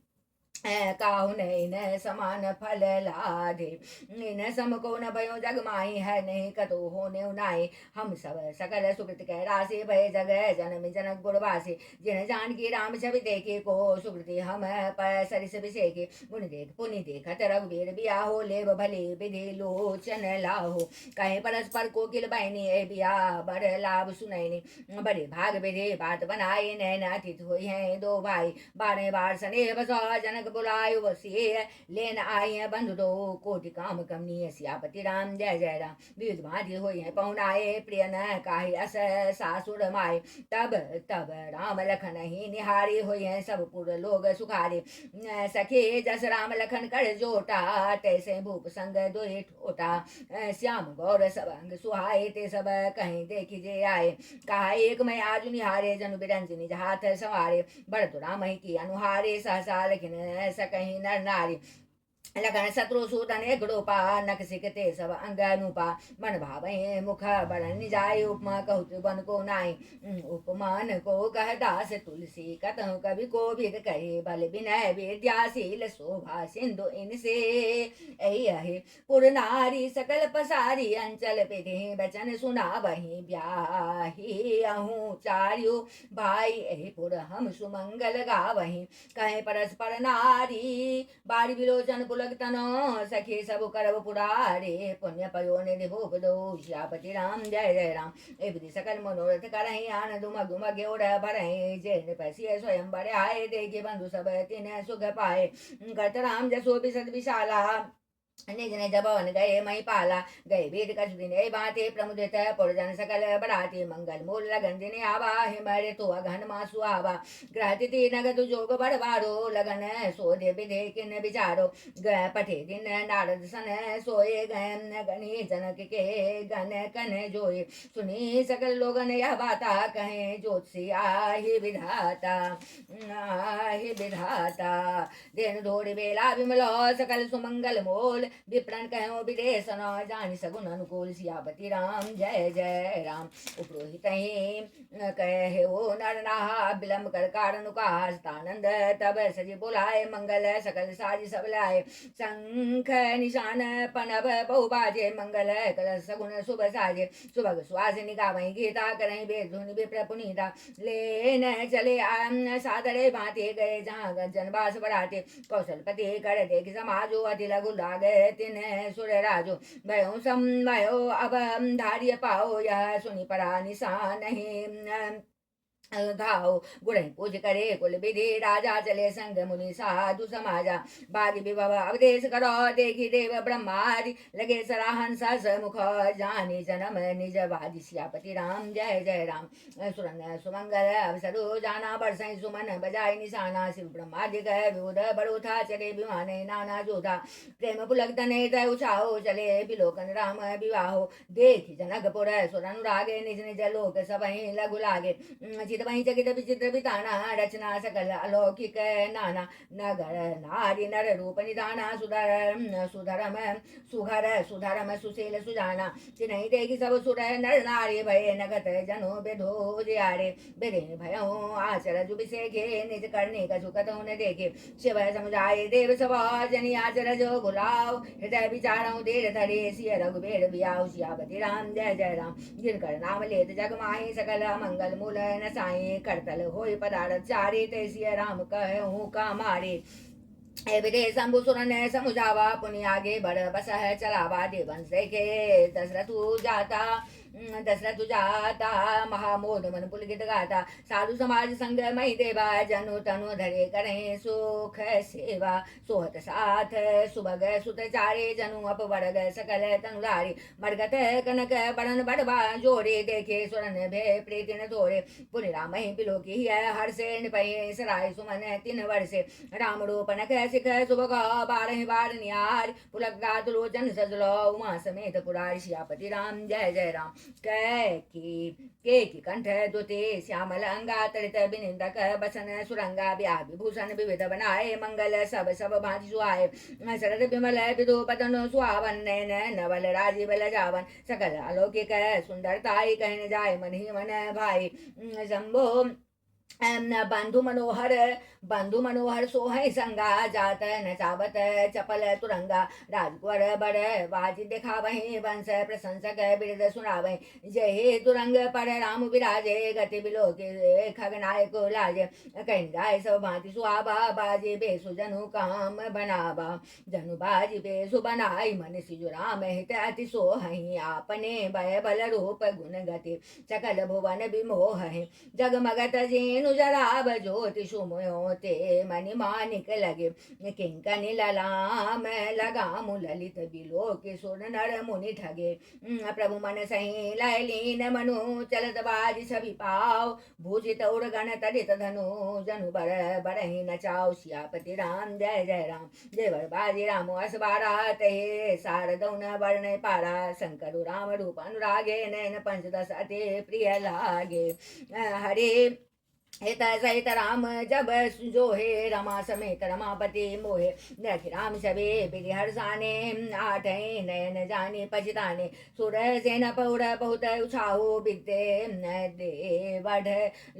काहुन इन समान फल लाधे। इन सम को न भयो जग माही, है नहीं कतो होने उनाई। हम सब सकल सुकृत कह राशि, भय जग जनम जनक गुरवासी। जिन जान की राम छवि देखे, को सुकृति हम पर सरिस विषेके। मुनि देख पुनि देखत रघुवीर बियाहो, लेब भले विधि लोचन लाहो। कहे परस्पर कोकिल बहनी, ए बिया बड़ लाभ सुनैनी। बड़े भाग विधि बात बनाए, नैन अतिथ हुई हैं दो भाई। बारह बार स्नेह बसो, जनक बुलायो बसिए। लेन आए बंधु दो, कोटि काम कमनीय। सियापति राम जय जय राम। विविध भांति होई हैं पहुनाए, प्रिय न काहि अस सासुर माए। तब तब राम लखन ही निहारी, होई हैं सब पुर लोग सुखारे। सखे जस राम लखन कर जोटा, तैसे भूप संग दोए ठोटा। श्याम गौर सब अंग सुहाए, ते सब कहीं देखी जे आए। कहा एक मैं आज निहारे, जनु बिरंजनी हाथ सवारे। भरत राम ही की अनुहारे, सहसा लिखिन सकहि नर नारी। लगन शत्रुसूदन एक रूपा, नख सिकते सब अंग अनुपा। मन भावे मुख बरन जाय, उपमा कहु त्रिभुवन को नाय। उपमान को कह दास तुलसी, कतहु कवि कोविद कहे। बल विनय विद्याशील, शोभा सिंधु इनसे। एहि अहि पुर नारी, सकल पसारी। अंचल विधि वचन सुना वही, ब्याही अहूँ चार्यो भाई। एहि पुर हम सुमंगल गावही। कहे परस्पर नारी, बारी विलोचन पुलक तनो। सखी सब करब पुरारे, पुण्य पयो निधि भूप दो। सियापति राम जय जय राम। ए विधि सकल मनोरथ करहि, आनंद उमग उमग उड़ भरहि। जे नृपसिय स्वयं बड़े आए, देखे बंधु सब तिन्ह सुख पाए। करत राम जसो बिसद विशाला, निज निज भवन गए महिपाला। गए वेद कछ दिन बाते, प्रमुदित पुरजन सकल बराते। मंगल मूल लगन दिन आवा, हिमर तो अघन मासु आवा। ग्रह तिथि नगद जोग बड़वारो, लगन सोधे विधे किन विचारो। गए पठे दिन नारद सन, सोए गए गणी जनक के गण कन जोए। सुनी सकल लोगन यह बाता, कहे ज्योतिषी आहि विधाता। आहि विधाता दिन धोर बेला विमलो, सकल सुमंगल मोल। विप्रण कहो विदेशन, जानि सगुन अनुकूल। सियापति राम जय जय राम। उपरोहित कहे हो नर नाहा, विलंब कर कारण कहा। हस्तानंद तब सजी बुलाए, मंगल सकल साजी सब लाए। शंख निशान पनब बहु बाजे, मंगल कर सगुन शुभ साजे। सुभग सुहास निगावहि, गीता करहि वेद धुनि विप्र पुनीता। लेन चले सादरे भांति, गए जहाँ जनवास बढ़ाते। कौशलपति कर देख समाजो, अति लघु लागे तिन सुर राजो भयो समयो अब धार्य पाओ यह सुनि परा निशान नहीं धाओ गुण पूज करे कुल विधि राजा चले संग मुनि साधु समाजा बारी विभव अवदेश करो देखी देव ब्रह्मादि लगे सराहन सस मुख जानी जन्म निज वादी सियापति राम जय जय राम सुरन सुमंगल अवसरु जाना बरसई सुमन बजाय निशाना शिव ब्रह्मादि गए विबुध बड़ोथा चले विमाने नाना जोधा प्रेम पुलक तने तय उछाओ चले बिलोकन राम विवाहो देखी जनकपुर सुरनुरागे निज निज लोक सबहि लघु लागे चित वही चकित विचित्र विताना रचना सकल अलौकिक नाना नगर नारी नर रूप निदाना सुधरम सुधरम सुशील सुजाना चिन्ह देखी सब सुर नर नारी भय नगत जनो बेधो जियारे बेरे भयो आचर जुबिसेखे निज करने कछु कतहु न देखे शिव समुदाय देव सभा जनि आचर जो बुलाओ हृदय विचारों देर धरे सिय रघुबेर बियाओ सियापति राम जय जय राम जिनकर नाम लेत जग माहि सकल मंगल मूल न साई करतल होय पदार्थ चारे तैसिय राम कहूँ का मारे एवरे शंभु सुरन समुझावा पुनि आगे बढ़ बस है चलावा देवन से के दशरथ जाता महामोद मन पुलकित गाता साधु समाज संग मई देवा जनु तनु धरे करें सुख सेवा सोहत साथ सुभग सुत चारे जनु अपवर्ग सकल तनुधारी मरगत कनक बड़न बड़वा जोरे देखे सुरन भे प्रीतिन तोरे पुनि राम ही बिलोकी हर से निपहि सराय सुमन 3 वर्षे राम रूपन शिख सुभग 12 बार निहार पुलक गात लोचन सजलो उमा समेत पुरारी सियापति राम जय जय राम के कंठ दुते श्यामल अंगा तरित बिनिंदक बसन सुरंगा ब्याह विभूषण विविध बनाए मंगल सब भांति सुहाए शरद विमल विधु पतन सुहावन नयन नवल राजीव लजावन सकल अलौकिक सुंदरताई कहने जाए मन ही मन भाई शंभो बंधु मनोहर सोहै संगा जात नचावत चपल तुरंगा राजकुवर बड़ बाजी दिखावहि वंश प्रशंसक बिरद सुनावहि जय हे तुरंग पर राम विराजे गति बिलोके खगनायक लाजे कहीं जाय सब भांति सुहावा बाजी बेसु जनु काम बनावा जनु बाजी बेसु बनाई मन सिजु राम हित अति सोहहि आपने भय बल रूप गुण गति सकल भुवन विमोहहि जगमगत जेनु जराब ज्योति सुमोते मणि मानिक लगे किंकनि ललाम लगाम ललित बिलो के सुर नर मुनि ठगे प्रभु मन सही लयलीन मनु चलत बाजी सभी पाव भूजित उर गण तरित धनु जनु बर बरहि नचाओ सियापति राम जय जय राम देवर बाजी राम असबारा ते शारदौन वर्ण पारा शंकर राम रूप अनुरागे नयन पंचदश अति प्रिय लागे हरे हित सहित राम जब जो हे रमा समेत रमापति मोहे रखि राम सबे बिधि हर्षाने 8 नयन जाने पछताने सुर सेन पौर बहुत उछाहो बिगते दे बढ़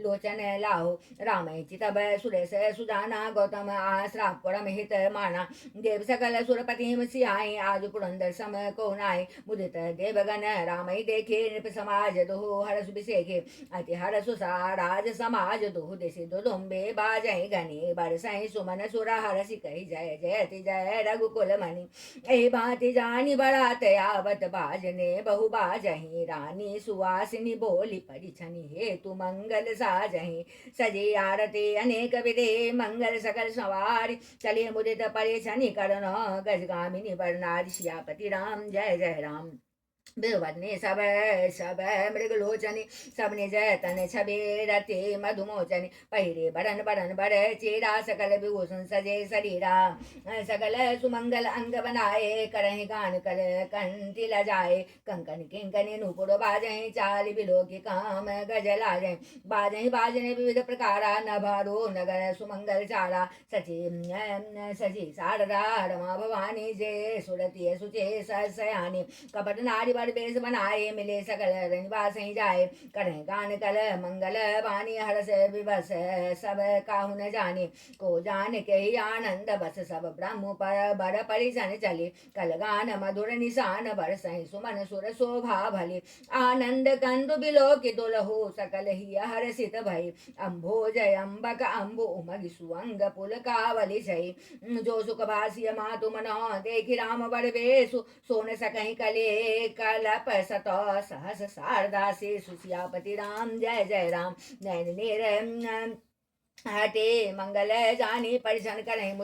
लोचन लाहो राम चितब सुरेश सुजाना गौतम आश्राप परम हित माना देव सकल सुरपति सियाई आज पुरंदर सम को नाय मुदित देवगण राम देखे नृप समाज दो हरस बिसेखे अति हरस राज समाज दो देसी दो दुम्बे बाजहि गणी बरसहि सुमन सुरा हरसि कहि जय जयति जय रघुकुल मणि एहि भांति जानी बरात आवत बाजने बहु बाजहि रानी सुवासिनी बोली परिछनि हेतु मंगल साजहि सजी आरती अनेक विधे मंगल सकल सवारी चले मुदित परिछनि करण गजगामिनी बरनारी सियापति राम जय जय राम बिलवदने सब मृगलोचनी सबने जयतन छबे रति मधुमोचनी पहिरे बरन बरन बर चेरा सकल विभूषण सजे शरीरा सकल सुमंगल अंग बनाए करहि गान कर कंठी लजाए कंकन किंकनी नूपुर बाजहि चाल बिलो की काम गजलाजहि बाजहि बाजने विविध प्रकारा नभारो नगर सुमंगल चारा सची शारदा रमा भवानी जे सुरति सुचे सयानी कपट नारी भारी बर बेस बनाए मिले सकल रंजबास ही जाए करें गान कल मंगल वाणी हरस विवस सब काहु न जाने को जान के ही आनंद बस सब ब्रह्म पर बर परिजन चले कल गान मधुर निशान बरस सुमन सुर शोभा भले आनंद कंदु बिलो के दुलहो सकल ही हर्षित भई अम्भोज अम्बक अम्बु उमग सुअंग पुल कावली छई जो सुख भाष्य मातु मनो देखि राम बर बेसु सोन सकहि कले कलप सत सहस शारदा से सुसियापति राम जय जय राम नैन नेर हटे मंगल जानी परिजन करें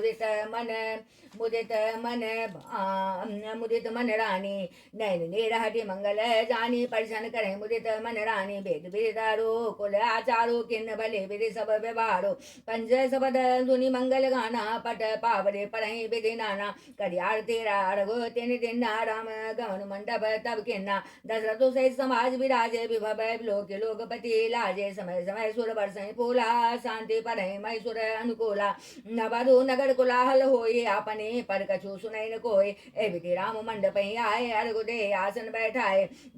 मुदित मन रानी नैन नीर हटे मंगल जानी परिजन करें मुदित मन रानी वेद विदारो कुल आचारो किन्न भले विधि सब व्यवहारो पंज सबद धुनि मंगल गाना पट पावरे परहि विधि नाना करियार तेरा रघु तीन दिन राम गमन मंडप तब किन्ना दशरथो से समाज विराजे विभव लोकपति लाजे समय समय सुर बरसई फूला शांति पढ़े मैसूर अनुकूला नवधु नगर कुलाहल होए आपने पर कछु सुनैन कोय ए विधि राम मंडप आए अर्घ दे आसन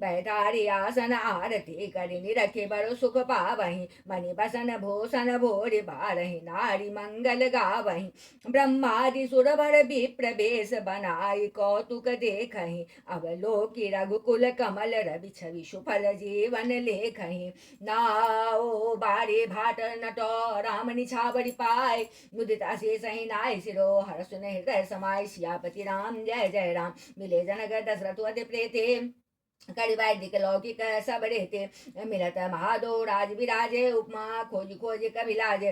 बैठारी आसन आरती करिनी रखे बड़ो सुख पावही मणि बसन भूषण भोरि बारही नारी मंगल गावही ब्रह्मादि सुर भर विप्र बेस बनाई कौतुक देखही अवलोकि रघुकुल कमल रवि छवि सुफल जीवन लेखही नाओ बारे भाट नटो राम निछावरि पाए मुदिता से सही नाय सिरो हर सुन हृदय समाय सियापति राम जय जय राम मिले जनक दशरथ अति प्रेते कड़िवैदिक लौकिक सब रहते मिलत महादो राज विराजे उपमा खोज खोज कबिलाजे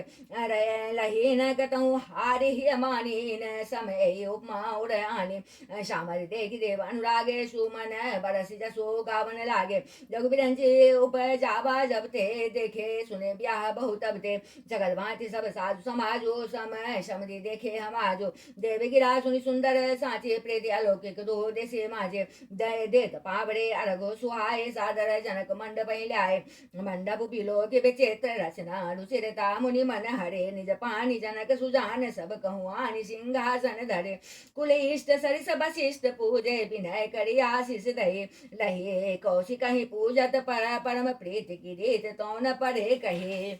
लहीन कतहु हारे ही मानीन समय उपमा उड़ाने श्यामल देख देव अनुरागे सुमन बरस जसो गावन लागे जग बिरंजे उपजावा जब ते देखे सुने ब्याह बहुत अब ते जगत भांति सब साधु समाजो समय समधि देखे हमाजो देव गिरा सुनि सुंदर साचे प्रेत अलौकिक दो देसे माजे देत पावड़े अर्घो सुहाए सादर जनक मंडप ल्याए मंडप बिलो के विचित्र रचना रुचिरता मुनि मन हरे निज पानी जनक सुजान सब कहूँ आनि सिंहासन धरे कुल इष्ट सरिस वशिष्ठ पूजे विनय करी आशीष दहे लहे कौशिक ही पूजत परम प्रीति की रीत तो न पढ़े कहे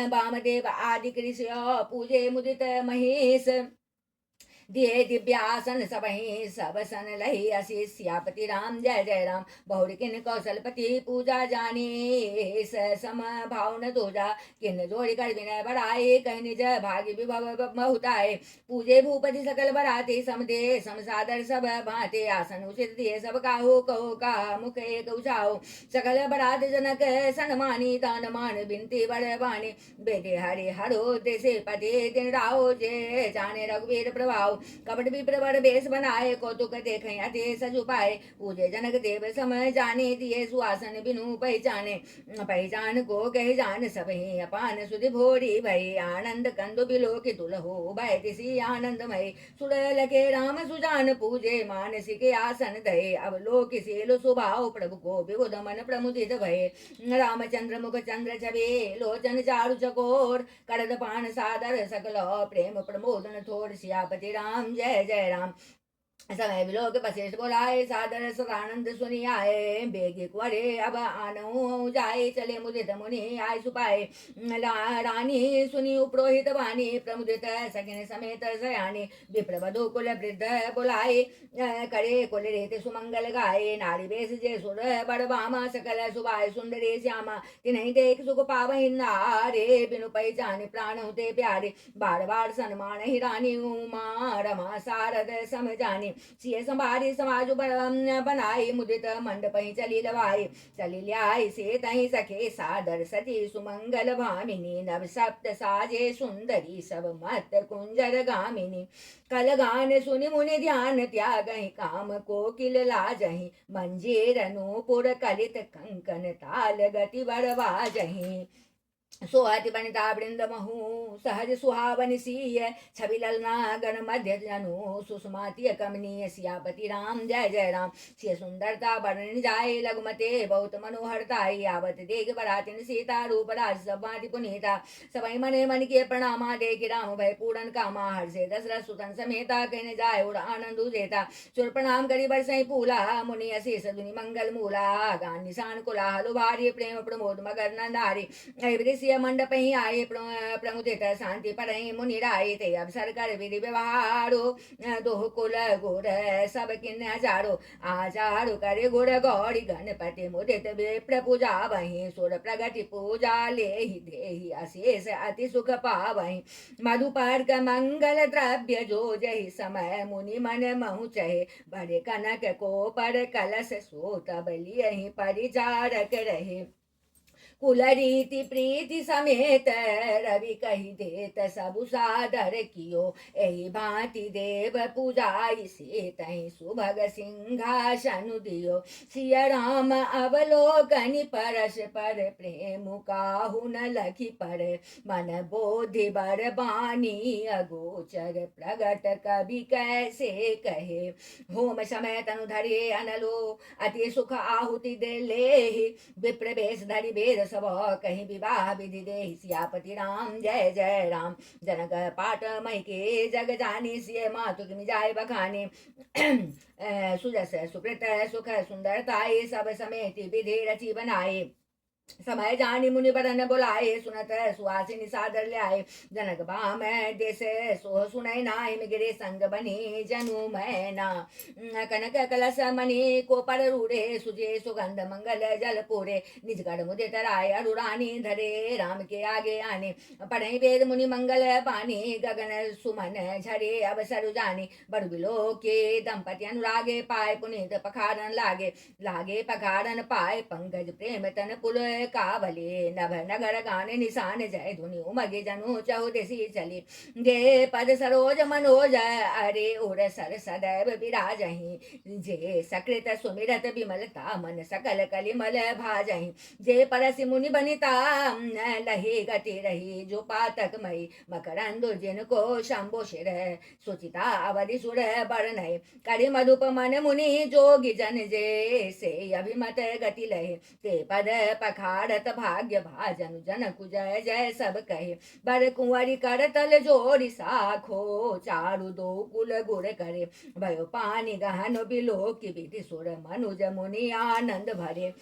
वामदेव आदि कृष्य पूजे मुदित महेश दिए दिव्यासन सबहि सब सन लही अशीष सियापति राम जय जय राम बहुर किन कौशलपति पूजा जानी सम भाव न दूजा किन जोड़ी कर विनय बढ़ाए कह निज भाग्य विभव बहुताए पूजे भूपति सकल बराते समदे समसादर सब भांते आसन उचित दिए सब काहो कहो का मुख एक उछाओ सकल बरात जनक सनमानी दान मान बिनती बड़ बानी बेटे हरे हरो देसे पति दिन राहो जे जाने रघुवीर प्रभाव कपट भी प्रवर बेस बनाए कौतुक देखें अति सज उपाय पूजे जनक देव समय जाने दिए सुआसन बिनु पहचान को कह जान सब ही अपान सुधि भोरी भई आनंद कंदु बिलो के दुलहो भय तिसी आनंदमय सुरल के राम सुजान पूजे मानसिक आसन दये अब लोक सेलो स्वभाव प्रभु को विबुध मन प्रमुदित भय रामचंद्र मुख चंद्र छवि लोचन चारु चकोर करद पान सादर सकल प्रेम प्रमोदन थोर सियापति राम जय जय राम समय विलोक वशिष्ठ बोलाए सादर सदानंद सुनी आए बेगी कुरे अब आनऊ जाए चले मुदित मुनि आय सुपाए रानी सुनी उपरोहित वाणी प्रमुदित सगिन समेत सयानी विप्र वधु कुल वृद्ध बोलाए करे कुल रेत सुमंगल गाये नारी बेस जे सुर बड़वामा सकल सुबाय सुंदरी श्यामा तिन्हीं देख सुख पावहि नारे बिनु पहचान प्राण होते प्यारे बार बार सन्मान ही रानी उमा रमा सारद समझानी सिय संभारी समाज बनाई मुदित मंडप चली लवाई चली ल्याई से तही सखे सादर सती सुमंगल भामिनी नव सप्त साजे सुंदरी सब मत कुंजर गामिनी कल गान सुनि मुनि ध्यान त्यागहि काम कोकिल लाजहि मंजीर नूपुर कलित कंकन ताल गति बड़वाजहि सोहति बनिता वृंदमहु सहज सुहावनि सीय छवि ललना गण मध्य जनु सुषमाति कमनीय सियापति राम जय जय राम। सिय सुंदरता वर्णन जाय लघुमते बहुत मनोहरताई आवत देख बरातिन सीता रूप राज सभाति पुनीता सबई मने मन के प्रणामा देख राम भय पूरन कामा हर्षे दशरथ सुतन समेता कहने जाय उड़ आनंद उजेता सुर प्रणाम करी बरसई पूला मुनि अशेष दुनि मंगल मूला गान निशान कोलाहल भारी प्रेम प्रमोद मगर नारी सिय मंडप ही आए प्रमुदित शांति पर मुनि राय ते अवसर कर विधि व्यवहारो दोह कुल गुर सब किन हजारो आचारो करे गुर गौरी गणपति मुदित विप्र पूजा वही सुर प्रगति पूजा ले ही देहि अशेष अति सुख पावही मधुपर्क मंगल द्रव्य जो जहि समय मुनि मन महु चहे बड़े कनक को पर कलश सो तब लियहि परिचारक रहे कुल रीति प्रीति समेत रवि कही देत सबु सादर कियो एहि भांति देव पूजाई से तहि सुभग सिंहासन दियो सिय राम अवलोकनि परस पर प्रेम काहु न लखी पर मन बोधि बर बानी अगोचर प्रगट कवि कैसे कहे होम समय तनु धरे अनलो अति सुख आहुति दे ले विप्र बेश धरि वेद सब कहीं विवाह विधि दे सियापति राम जय जय राम। जनक पाट मई के जग जानी सिय मातु की जाय बखानी सुजस सुकृत सुख सुंदरताए सब समेत विधि रची बनाए समय जानी मुनि बरन बुलाए सुनत सुहासिनी सादर ल्याए जनक बाम देश सोह सुनय नाय मिगिरे संग बनी जनु मैना कनक कलश मणि को पर रूढ़े सुजे सुगंध मंगल जल पूरे निज गढ़ मुदे तराय अरुरानी धरे राम के आगे आने पढ़े वेद मुनि मंगल पानी गगन सुमन झरे अवसर जानी बड़ बिलो के दंपति अनुरागे पाए पुनीत पखारन लागे लागे पखारन पाए पंकज प्रेम तन पुल कावले नभ नगर गाने निशान जय धुनि उमगे जनु चहुदेसी चली जे पद सरोज मनोज अरे उर सर सदैव विराजहि जे सकृत सुमिरत विमलता मन सकल कलिमल भाजहि जे परसि मुनि बनिता लहे गति रही जो पातक मई मकरंदु जिनको शंभु शिर सुचिता अवधि सुर बरनय करि मधुप मन मुनि जोगी जन जे से अभिमत गति लहे ते पद पखाड़त भाग्य भाजन जनकु जय जय सब कहे बर कुंवरी कर तल जोड़ी साखो चारु दो कुल गुर करे भयो पानी गहन बिलो की विधि सुर मनुज मुनि आनंद भरे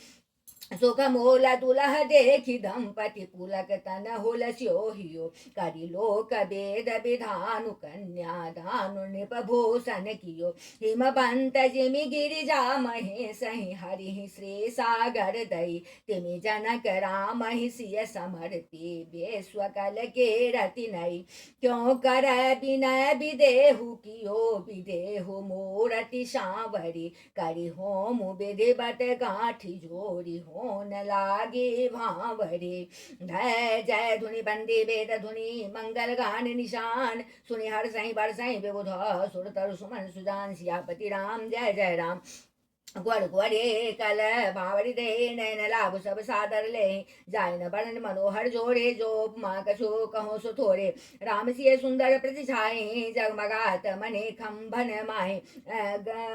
सुख मोला दुलह देखी दंपति पुलक तन हुल स्योहियो करि लोक वेद विधानु कन्या दानु निप भूषण कियो हिमबंत जिमि गिरिजा महेश हरि श्री सागर दई तिमि जनक राम सिय समर्पी बेस्वकल के रति नई क्यों कर विनय विदेहु कियो विदेहु मूरति सांवरी करि होम विधिवत गांठी जोड़ी होन लागे भावरे जय जय धुनि बंदे वेद धुनि मंगल गान निशान सुनि हर सही बर सही विबुध सुर तरु सुमन सुजान सियापति राम जय जय राम ग्वड़ ग्वड़े कल भावरी दे नैन लाभ सब सादर ले जाय न बरन मनोहर जोड़े जो माँ कछु कहो सो थोड़े राम सिय सुंदर प्रतिछाए जगमगात मने खम्भन माहे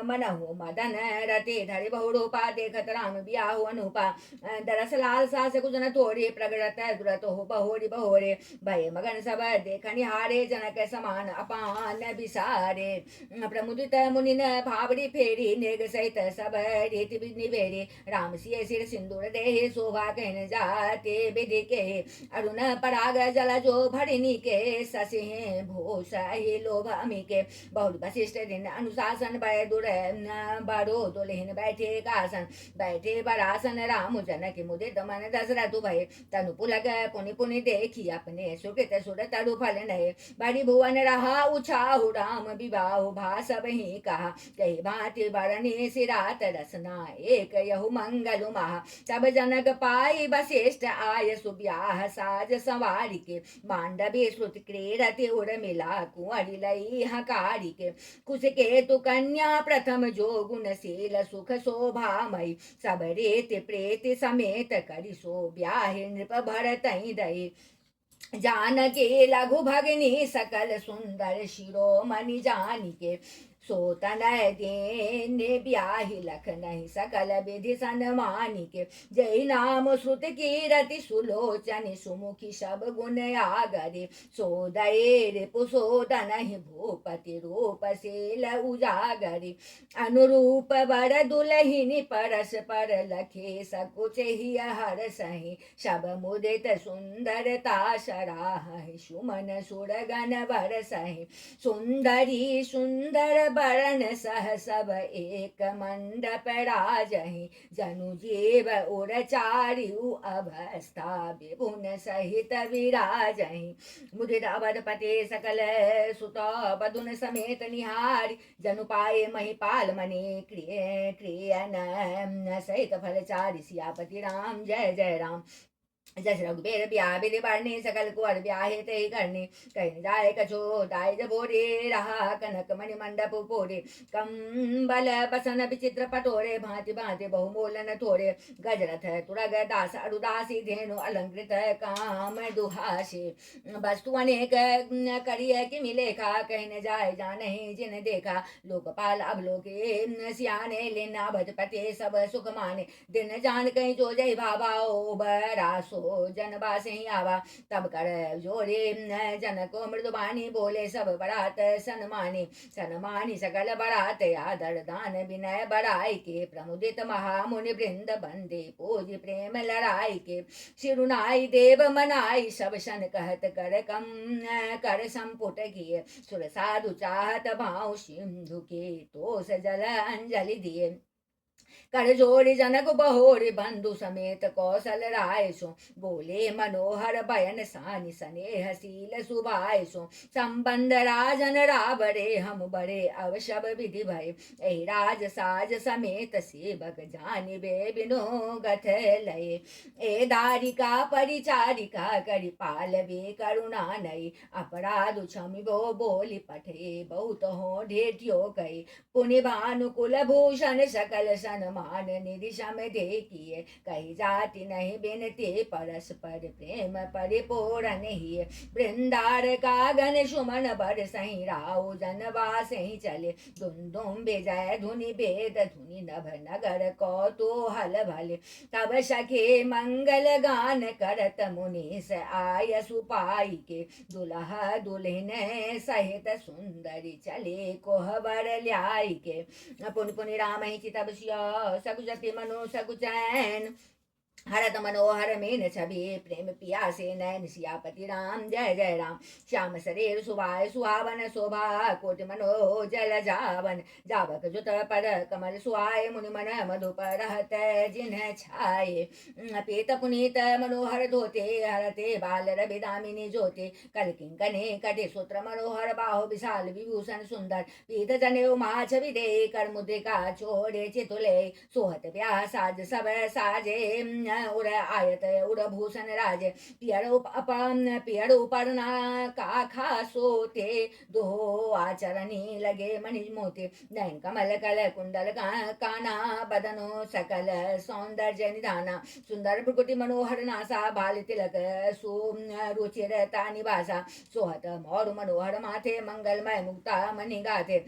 मनहु मदन रते धरे बहुरूपा देखत राम बियाहु अनुपा दरस लाल सास कुछ न थोड़े प्रगट दुरत हो बहोरी बहोरे भय मगन सब देखनि हारे जनक समान अपान बिसारे प्रमुदित मुनि भावरी फेरी नेग सहित सब रीति निवेरे राम सिय सिर सिंदूर देहे शोभा कहने जाते विधि के अरुण पराग जल जो भरिणी के ससिहे भूष लोभ अमी के बहुत वशिष्ठ दिन अनुशासन भय दुर बड़ो दुल्हन बैठे कासन बैठे बरासन राम जनक मुदित मन दशरथ भय तनु पुलक पुनि पुनि देखी अपने सुकृत सुर तरु फल नये बड़ी भुवन रहा उछाहु राम विवाह भास वही कहा कही भांति बरनी सिरा जात रसना एक यहु मंगल महा। तब जनक पाई वशिष्ठ आय सुब्याह साज संवारी के। मांडवी श्रुत क्रीरति उड़ मिला कुंवरी लई हकारी के। कुश के तु कन्या प्रथम जो गुणशील सुख शोभामयी। सब रेत प्रेत समेत करि सो ब्याहि नृप भरतहि दई। जानकी लघु भगिनी सकल सुंदर शिरोमणि जानिके। सो तनय देने ब्याहि लख नहीं सकल विधि सन्मानिके। जय नाम श्रुत कीरति सुलोचन सुमुखी सब गुण आगरे। सोदये रिपुसोदन भूपति रूप शील उजागरे। अनुरूप वर दुलहिनी परस पर लखे सकुच ही हर सही। शब मुदित सुंदरता सराह सुमन सुरगन वर सही। सुंदरी सुंदर बरन सह सब एक मंडप राजहि। जनु जीव उर चारियु अवस्था विभुन सहित विराजहि। मुदित अवधपते सकल सुत बधुन समेत निहारी। जनु पाए महिपाल मणि क्रियन सहित फलचारि। सियापति राम जय जय राम। जस रघुबीर ब्याह विधि बरने सकल कुंवर ब्याहे ते करने। कहीं जाए कछो दाय बोरे रहा कनक मणि मंडप पोरे। कंबल बसन विचित्र पटोरे भांति भांति बहुमूलन थोरे। गजरथ तुरग दास अरुदासी धेनु अलंकृत काम दुहासे। वस्तु अनेक करिय कि मिलेखा कहीं न जाए जाने जिन देखा। लोकपाल अवलोके सियाने लेना भजपते सब सुख माने। दिन जान कहीं जो जय भावा ओ बरासो जनवासे ही आवा। तब कर जोरे जनको मृदुबानी बोले सब बरात सन्मानी। सन्मानी सकल बरात आदर दान विनय बड़ाई के। प्रमुदित महामुनि वृंद बंदे पूज प्रेम लड़ाई के। शिरुनाई देव मनाई सब शन कहत कर कम कर संपुट किए। सुर साधु चाहत भाव सिंधु के तो जल अंजलि दिए। कर जोड़ी जनक बहोरी बंधु समेत कौशल राय सो। बोले मनोहर बयन सानि स्नेह शील सुभाय सो। संबंध राजन राबरे हम बड़े अवशब विधि भय। एहि राज साज समेत सेवक जानिबे बिनो गथ लय। ए दारिका परिचारिका करि पालवे करुणा नई। अपराध क्षमि वो बोली पठे बहुत हो ढेठियो कई। पुनि भानुकुल भूषण सकल सन्मान निधि सम देखिए। कही जाति नहीं बिनते परस्पर प्रेम परिपूर्ण ही। वृंदार कागन सुमन बर सही राव जनवास ही चले। दुम दुम बेजय धुनि भेद धुनि नभ नगर कौतूहल भले। तब सखे मंगल गान करत मुनीस आय सुपाई के। दुल्हा दुल्हन सहित सुंदरी चले कोहबर ल्याई के। पुनि पुनि राम ही चितब सकुचति मनो सकुचैन। हरत मनोहर मेन छवि प्रेम पियासे नैन। सियापति राम जय जय राम। श्याम शरीर सुभाय सुहावन शोभा कोटि मनो जल जावन। जावक जुत पर कमल सुहाय मुनि मन मधुप रहत जिन्ह छाये। पीत पुनीत मनोहर धोते हरते बाल रवि दामिनी ज्योति। कल किंकने कटे सूत्र मनोहर बाहु विशाल विभूषण सुंदर। पीत जनेऊ मा छवि दे कर मुद्रिका चोरे चितुले। सोहत ब्याह साज सब साजे उर आयत उर भूषण राजे। पियर उपरना काखा सोते। दो आचरणी लगे मणि मोते। नैन कमल कल कुंडल काना बदनो सकल सौंदर्य निधाना। सुंदर भ्रुकुटि मनोहर नासा बाल तिलक सुरुचिर निवासा। सोहत मोर मनोहर माथे मंगलमय मुक्ता मणि गाथे।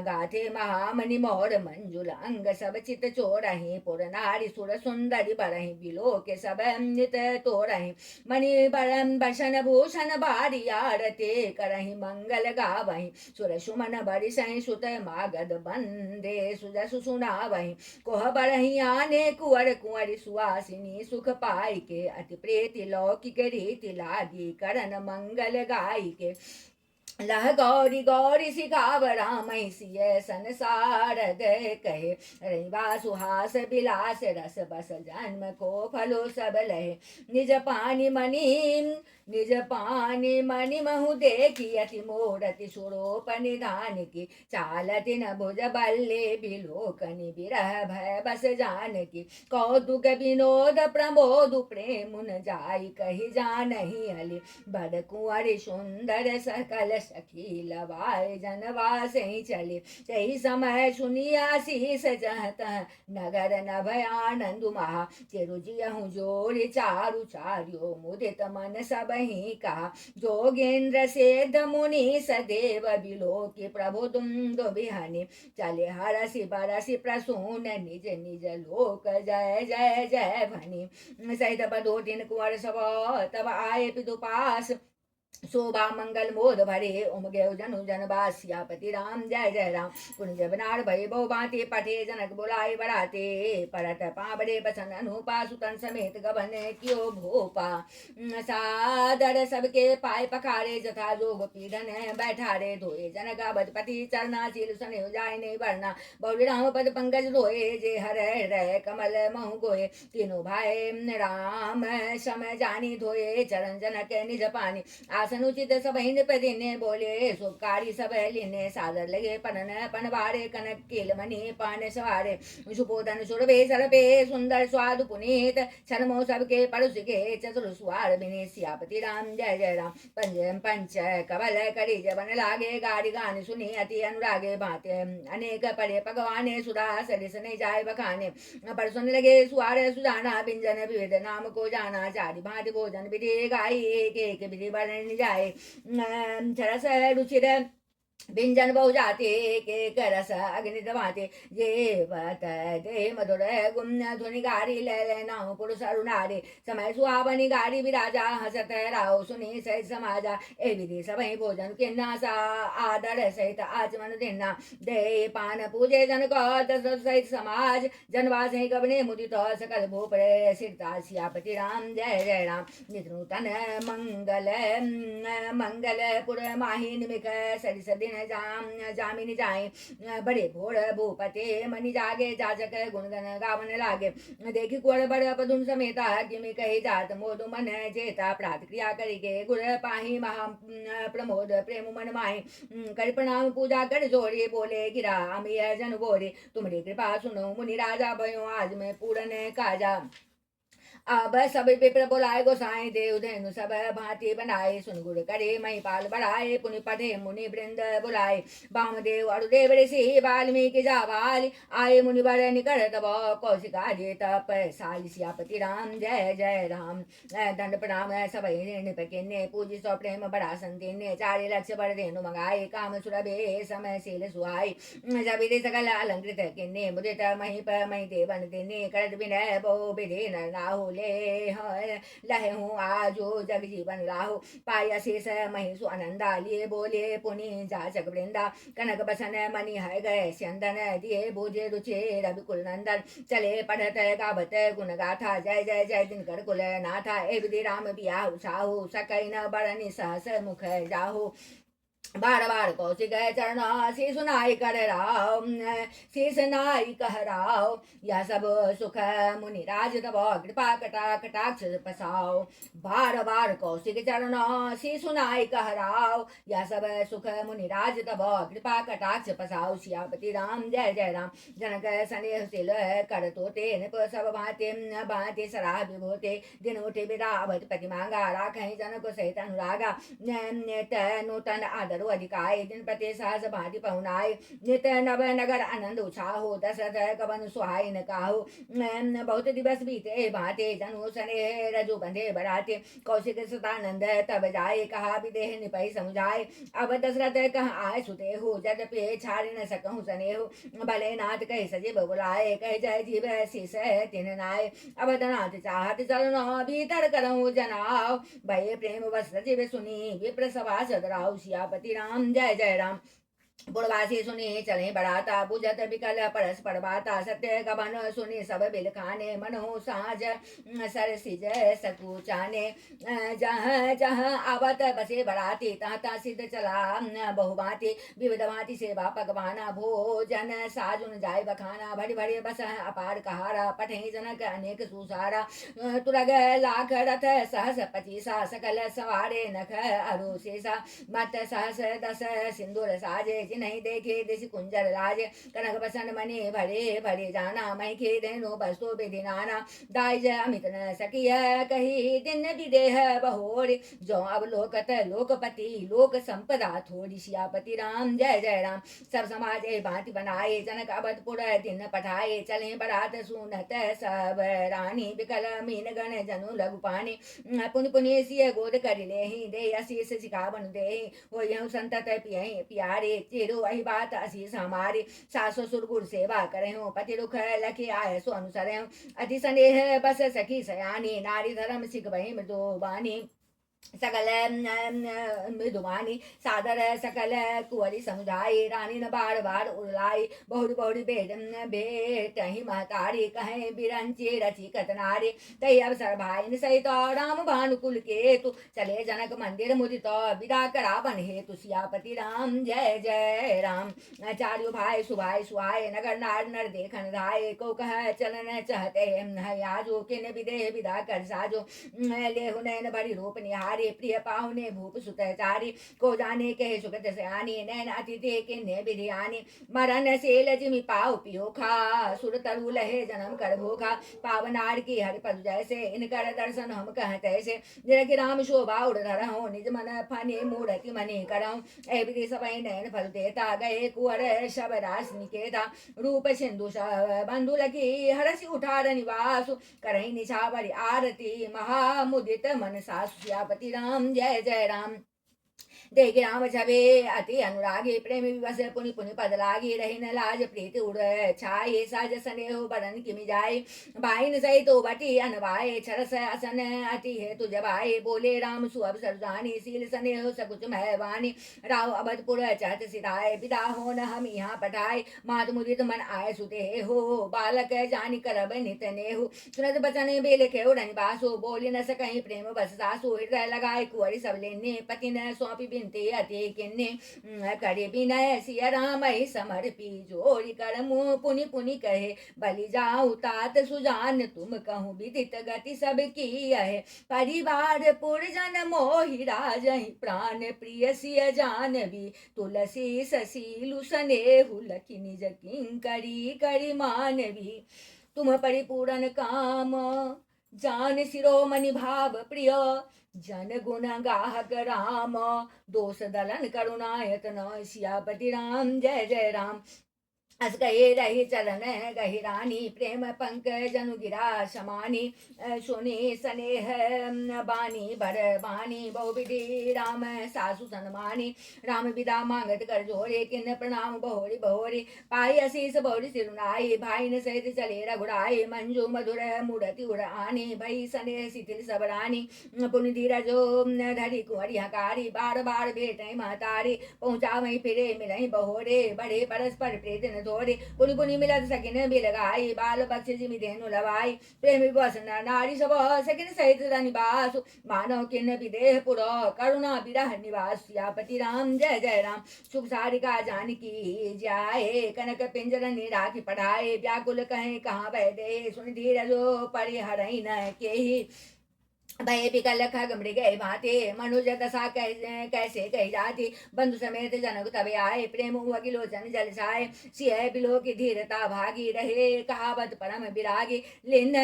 गाथे महामणि मोर मंजुल अंग सब चित चोरहि। पुर नारी सुर सुंदरी बरहि बिलो के सब नित तोरहि। मणि बरम बसन भूषण बारी आरते करहि मंगल गावहि। सुर सुमन बरिसहि सुत मागध बंदे सुजसु सुनावहि। कोह बरहि आने कुंवर कुंवरी सुहासिनी सुख पाई के। अति प्रीति लौकिक रीति लागी करन मंगल गाई के। लह गौरी गौरी सिखाव राम सिय संसार कहे रैवा सुहास बिलास रस बस जन्म को फलो सब लहे निज पानी मणि महु देखी अति मोरति सुरोप निधान की चालति न भुज बल्ले बिलोकनि बिरह भय बस जान की कौतुक विनोद प्रमोद प्रेम न जाई कही जानहि अली बड़ कुंवर सुंदर सकल सखी लवाए जनवास ही चले सही समय सुनिया शीस जहत नगर नभय आनंद महा चिरुजियहु जोड़ चारु चार्यो मुदित मन सब ही कहा जोगेंद्र सेध मुनि सदेव बिलो की प्रभु दुंदु बिहनि चले हरसि बरसि प्रसून निज निज लोक जय जय जय भनि सहित बधोटिन कुंवर सब तब आए पिदुपास शोभा मंगल मोद भरे उमगे जनु जनबास सियापति राम जय जय राम कुंज बनार भय बहु बाते पठे जनक बुलाए बढ़ाते परत पाबड़े बसन अनुपा सुतन समेत गबन क्यों भोपा सादर सबके पाए पखारे जथा जोग पीढ़न बैठारे धोए जनक बदपति चरणाशील सने जाय नहीं वरना बहु राम पद पंकज धोए जे हर रह कमल महु गोए तीनों भाई राम समय जानी धोए चरण जनक निज पानी आसन उचित सब हिंद पदिने बोले शुभकारी सब लिने सादर लगे पनन पनवारे कनक केल मणि पान सवारे सुपोधन सुरभे सरभे सुंदर स्वादु पुनीत छनमो सबके परुष के चतुर सुवार बिने सियापति राम जय जय राम पंच पंच कवल करी जबन लागे गाड़ी गान सुनी अति अनुरागे भाते अनेक पड़े भगवाने सुधा सरिसने जाय बखाने पर सुन लगे सुवार सुजाना बिंजन विविध नाम को जाना चारि भांति भोजन विधि गाई एक विधि वर्ण जाए सरस रुचिर व्यंजन बहु जाते के करस अग्नि दवाते ये बत दे मधुर गुम्न ध्वनि गारी ले नाउ पुरुष अरुणारे समय सुहावनी गारी विराजा हसत राव सुनी सहित समाजा ए विधि सबहि भोजन के नासा आदर सहित आचमन देना दे पान पूजे जन को दस सहित समाज जनवास ही गबने मुदित सकल भूप सिरता सियापति राम जय जय राम नित नूतन मंगल मंगल पुर माही निमिक सरिस दिन जामिनी जाए बड़े भोर भूपते मनि जागे जाजक गुणगन गावन लागे देखी कुर बड़ पदुन समेता किमि कही जात मोदु मन जेता प्रात क्रिया करिके गुर पाही महा प्रमोद प्रेम मन माही कर प्रणाम पूजा कर जोड़े बोले गिरा अमी जन बोरे तुम्हारी कृपा सुनो मुनि राजा भयो आज में पूरन काजा अब सब विप्र बोलाए गोसाई देव धेनु सब भांति बनाए सुन गुर करे महिपाल बढ़ाए पुनि पढ़े मुनि वृंद बुलाए वामदेव अरुदेव ऋषि वाल्मीकि जावाल आए मुनि वर निकर तब कौशिका जे तप साल सियापति राम जय जय राम दंड प्रणाम सब निपकिन्ने पूजी सौ प्रेम बड़ा संतीने चारि लक्ष्य बर धेनु मंगाए काम सुरभे समय शील सुहाई जब सकल अलंकृत किन्ने मुदित महिप महि देवन दिने कर विनय बहु विधि नर नाहु ले लहे हूँ आजो जग जीवन राहु पाया शेष महिषु आनंदा लिए बोले पुनि जाचक वृंदा कनक बसन मणि है गए स्यंदन दिए बोझे रुचे रविकुल नंदन चले पढ़त गावत गुण गाथा जय जय जय दिनकर कुल नाथा ए विधि राम बियाहु साहु सकई न बरनि सहस मुख जाहु बार बार कौशिक चरण शीस नाई कर राव शीस नाई कह राव यह सब सुख मुनि राज तब कृपा कटा कटाक्ष पसाओ बार बार कौशिक चरण शीस नाई कह राव यह सब सुख मुनि राज तब कृपा कटाक्ष पसाओ सियापति राम जय जय राम जनक स्नेह शिल कर तोते निप सब भाते भाते सराह विभूते दिन उठे विरावत पति मांगा राखहि जनक सहित अनुरागा नूतन आदर अधिकाय दिन प्रति सहस भांति पहुनाय नित नव नगर आनंद उछाहो दशरथ कवन सुहाय न काहो बहुत दिवस बीते भाते जनु सने रजु बंधे बराते कौशिक सतानंद तब जाए कहा विदेह निपहि समुझाए अब दशरथ कहा आय सुते हो जद पे छाड़ न सकहु सने हो भले नाथ कह सजीव बुलाए कह जय जीव शीस तिन नाय अब नाथ चाहत चरण भीतर करहु जनाव भय प्रेम वस्त्र जीव सुनी विप्र सभा सदराव सियापति राम जय जय राम पुरवासी सुनी चले बढ़ाता बुझत बिकल परस्पर बाता सत्य गबन सुनी सब बिल खाने मनो साज सर सिज सकुचाने जहाँ जहाँ आवत बसे बढ़ाती तहाँ सिद्ध चला बहुभांति विविध भांति सेवा पकवाना भोजन साजुन जाय बखाना भरी भरी बस अपार कहारा पठे जनक अनेक सुसारा तुरग लाख रथ सहस पचीसा सकल सवारे नख अरुशेषा मत सहस दस सिंदूर साजे नहीं देखे देश कुंजर राज कनक बसन मने भरे भरे जाना मैं खे देनो बस्तो बेदिनाना दाई अमित न सकिय कही दिन विदेह बहोर जो अब लोकत लोकपति लोक संपदा थोड़ी सियापति राम जय जय राम सब समाज भांति बनाए जनक अवधपुर दिन पठाए चले बरात सुनत सब रानी विकल मीन गण जनु लघु पानी पुन पुनि सिय गोद कर ले दे अशीष सिखावन दे हो यह संतत पिय प्यारे चिरो वही बात अशीष हमारी सास ससुर गुर सेवा करे हो पति रुख लखे आय सो अनुसरे हो अति स्नेह बस सखी सयानी नारी धर्म सिख वही मृदो बानी सकल मृदुवानी सादर सकल कुंवरी समुझाई रानी न बार बार उड़लाई बहुरी बहुरी बेट ही महतारी कहे बिरंची रची कतनारी तही अवसर भाई सहित राम भानुकुल के तु चले जनक मंदिर मुदित विदा करा बन हेतु सियापति राम जय जय राम चार्यो भाई सुभाई सुहाय नगर नार नर देखन धाय को कह चलन चाहते आजो किन विदेह विदा कर साजो ले हुनैन भरी रूप निहार प्रिय पाहुने भूप सुतचारी को जाने कहे सुगत सयानी नैन अतिथि किन्ने बिरियानी मरण से लजिमि पाव पियो खा सुर तरु लहे जन्म कर भूखा पावनार की हरि पद जैसे इनकर दर्शन हम कहते से जरकि राम शोभा उड़ धरहु निज मन फने मूर्ति मनि करहु ए विधि सबई नैन फल देता गए कुंवर शब रास निकेता रूप सिंधु बंधु लकी हरसि उठार निवासु करहि निछावरी आरती महामुदित मन सासु राम जय जय राम देख राम छबे अति अनुरागी प्रेम विवश पुनि पुनि पद लागी रही न लाज प्रीति उड़ छाये साज स्नेह बदन किमि जाए बाइन सहित तो बटी अनवाए छरस असन अति है तुझ भाई बोले राम सुअब सरजानी सील स्नेह सकुच महवानी राव अवधपुर चहत सिधाए विदा हो न हम यहाँ पठाए मात मुदित मन आय सुते हो बालक जानी करब नित नेहु सुनत बचन बेल खेव बासो बोली न सकहीं प्रेम बस सासु हृदय लगाए कुंवरी सब लेने पति न सौंपी बिनते अति किन्ने करे बिनय सिया राम समर्पी जोरी कर मुँह पुनि पुनि कहे बलि जाऊ तात सुजान तुम कहूँ विदित गति सब की है परिवार पुरजन मोहि राजहि प्राण प्रिय सिय जानवी तुलसी ससीलु स्नेहु लखि निज किंकरी करि मानवी तुम परिपूर्ण काम जान शिरोमणि भाव प्रिय जन गुण गाहक राम दोष दलन करुणायतन सियापति राम जय जय राम अस गए रही चरण गही रानी प्रेम पंकज जनु गिरा समानी सुनी स्नेह बानी भर बानी बहुविधि राम सासु सनमानी राम विदा मांगत कर जोरे किन प्रणाम बहोरी बहोरी पाई अशीष बहुरी सिरुनाई भाई न सहित चले रघुराई मंजू मधुर मूर्ति उड़ानी भई स्नेह शिथिल सबरानी पुनि धीरजो धरी कुंवरी हकारी बार बार भेट महतारी पहुँचा वही फिरे मिलई बहोरे बड़े परस्पर प्रीत न थोड़े पुनि पुनि मिलत सकिन बिलगाई बाल बक्ष जिमि धेनु लवाई प्रेम विवश नारी सब सकिन सहित निवास मानव किन विदेह पुर करुणा विरह निवास सियापति राम जय जय राम सुख सारिका जानकी जाए कनक पिंजर राखी पढ़ाए व्याकुल कहे कहाँ बह दे सुन धीरजो परिहरई न केही भय विकल खग मृग भाते मनुज दशा कैसे कही जाती बंधु समेत जनक तबे आए प्रेम वगिलोचन जल छाए सिय बिलो की धीरता भागी रहे कहावत परम विरागी लिन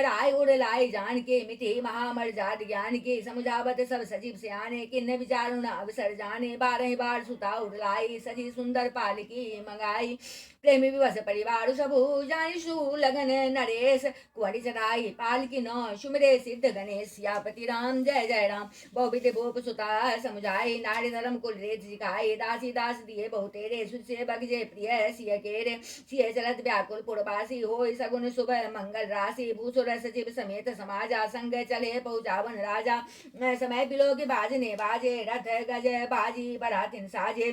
राय उड़ लाई जान के मिति महामर जात ज्ञान की समुझावत सब सजीव सियाने किन्न विचारु न अवसर जाने बारह बार सुता उड़ लाई सजी सुंदर पालकी मंगाई प्रेमी विवश परिवार सबू जानिशु लगन नरेश कुंवरी चढ़ाई पालकी न सुमिरे सिद्ध गणेश सियापति राम जय जय राम बहुविध भूप सुता समुझाई नारी धर्म कुल रेत सिखाई दासी दास दिए बहु तेरे सुसे बगजे प्रिय सिय केरे सिय चलत व्याकुल पुरवासी हो सगुन शुभ मंगल राशि भूसुर सचिव समेत समाजा संग चले पहुँचावन राजा समय बिलो के बाजने बाजे रथ गज बाजी बरातिन साजे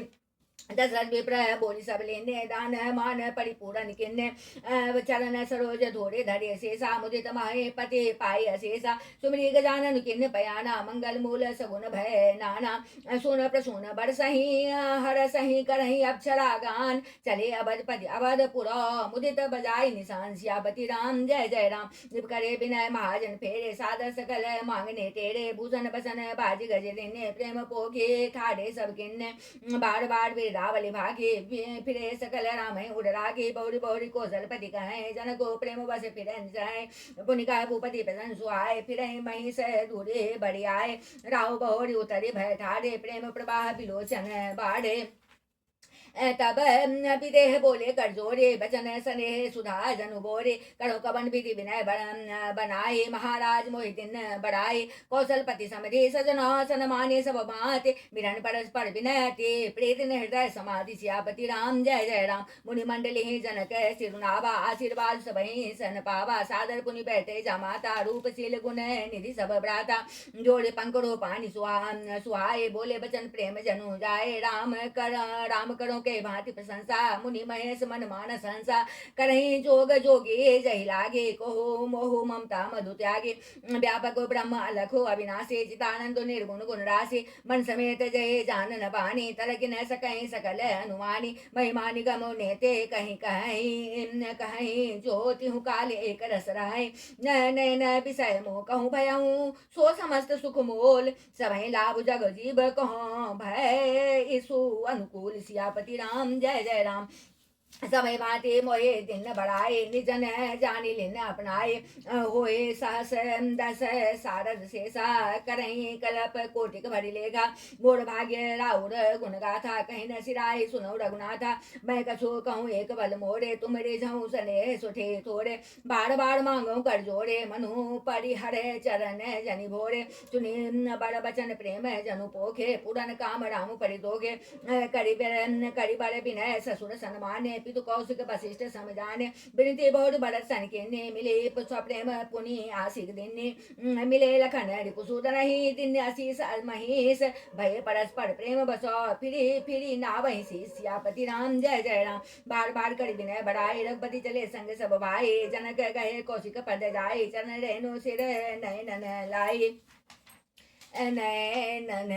दशरथ विप्र बोली सब लेने दान मान परिपूर्ण किन्ने चरण सरोज धोरे धरे शेषा मुदित माहे पते पाए अशेषा सुमरी गजानन किन्न पयाना मंगल मूल सगुन भय नाना सुन प्रसून बर सही हर सही करही अक्षरा गान चले अवधपति अवधपुरा मुदित बजाय निशान सियापति राम जय जय राम जिप करे विनय महाजन फेरे सादर सकल मांगने तेरे भूषण बसन बाज गजने प्रेम पोखे ठाड़े सब किन्ने बार बार वे रावली भागे फिरे सकल राम उड़ रागे बौरी बौरी कौशलपति कहे जन को प्रेम बस फिर जाए पुनिका भूपति प्रसन्न सुहाए फिर महिष दूरे बड़ी आए राहु बहोरी उतरे भय ठाड़े प्रेम प्रवाह विलोचन बाढ़े तब विदेह बोले कर जोरे बचन सने सुधा जनु बोरे करो कवन विधि विनय बनाए महाराज मोहिदिन बढ़ाए कौशलपति समधे सजना सन माने सब माते मिरन परस्पर विनयते प्रेत हृदय समाधि सियापति राम जय जय राम मुनि मंडली जनक सिरुनावा आशीर्वाद सब सन पावा सादर पुनि बैठे जमाता रूपशील गुण निधि सब भ्राता जोड़े पंकड़ो पानी सुहाए बोले बचन प्रेम जनु जाए राम करो के भांति प्रशंसा मुनि महेश मन मानस हंसा करही जोग जोगे जही लागे कोहो मोह ममता मधु त्यागे व्यापक ब्रह्म अलखो अविनाशी चितानंद निर्गुण गुण राशि मन समेत जय जानन बानी तरक न सकहीं सकल अनुमानी महिमानि गमो नेते कहीं कहीं कहीं ज्योति हूँ काले एक रस राय नैन विषय मोह कहूँ भयऊँ सो समस्त सुख मोल सभई लाभ जग जीव कहो भय ईसु अनुकूल सियापति राम जय जय राम समय भांति मोहे दिन बढ़ाए निजन जानी लिन अपनाए होए सहस दस सारद शेषा करही कलप कोटिक भरी लेगा मोर भाग्य राउर गुण गाथा कहीं न सिराय सुनो रघुनाथा मैं कछु कहूँ एक बल मोरे तुम रे जाऊँ सने सुठे थोड़े बार बार मांगो कर जोड़े मनु परिहर चरण जनि भोरे सुनी बड़ बचन प्रेम जनु पोखे पूरन काम राम परिदोगे करी बड़ विनय ससुर सन्माने पितु कौशिक वशिष्ठ समझाने विनती बहुत भरत सन के मिले प्रेम पुनि आशिक दिने मिले लखन रिपुसूदन ही दिन आशीष महेश भय परस्पर प्रेम बसो फिरी फिरी नावहि सियापति राम जय जय राम बार बार कर विनय बढ़ाए रघुपति चले संग सब भाई जनक गए कौशिक पद जाए चरण रेणु सिर नयन लाए नयन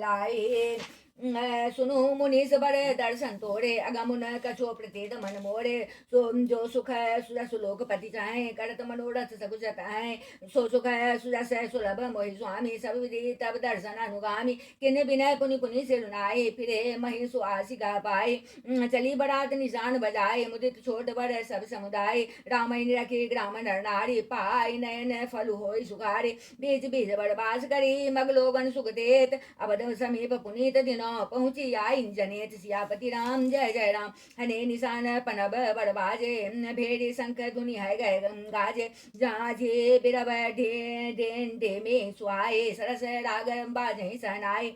लाए सुनु मुनीस बड़े दर्शन तोड़े अगमुन कछो प्रतीत मन मोरे सो जो सुख है सुरस लोकपति चाहे करत मनोरथ सकुच कहे सो सुख है सुरस सुलभ मोहि स्वामी सब विधि तब दर्शन अनुगामी किन्ने विनय पुनि पुनि से रुनाए फिरे मही सुआसी गा पाए चली बरात निशान बजाए मुदित छोट बड़ सब समुदाय रामायण रखी ग्राम नर नारी पाई नयन फल होई सुखारे बीज बीज बड़बास करी मगलोगन सुख देत अवध समीप पुनीत दिनो पहुंची आई जनेत सियापति राम जय जय राम हने निशान पनब बड़बाजे भेड़ी शंख धुनि है गए गाजे जाजे बिरब ढे में सुहाए सरस राग बाजे सहनाए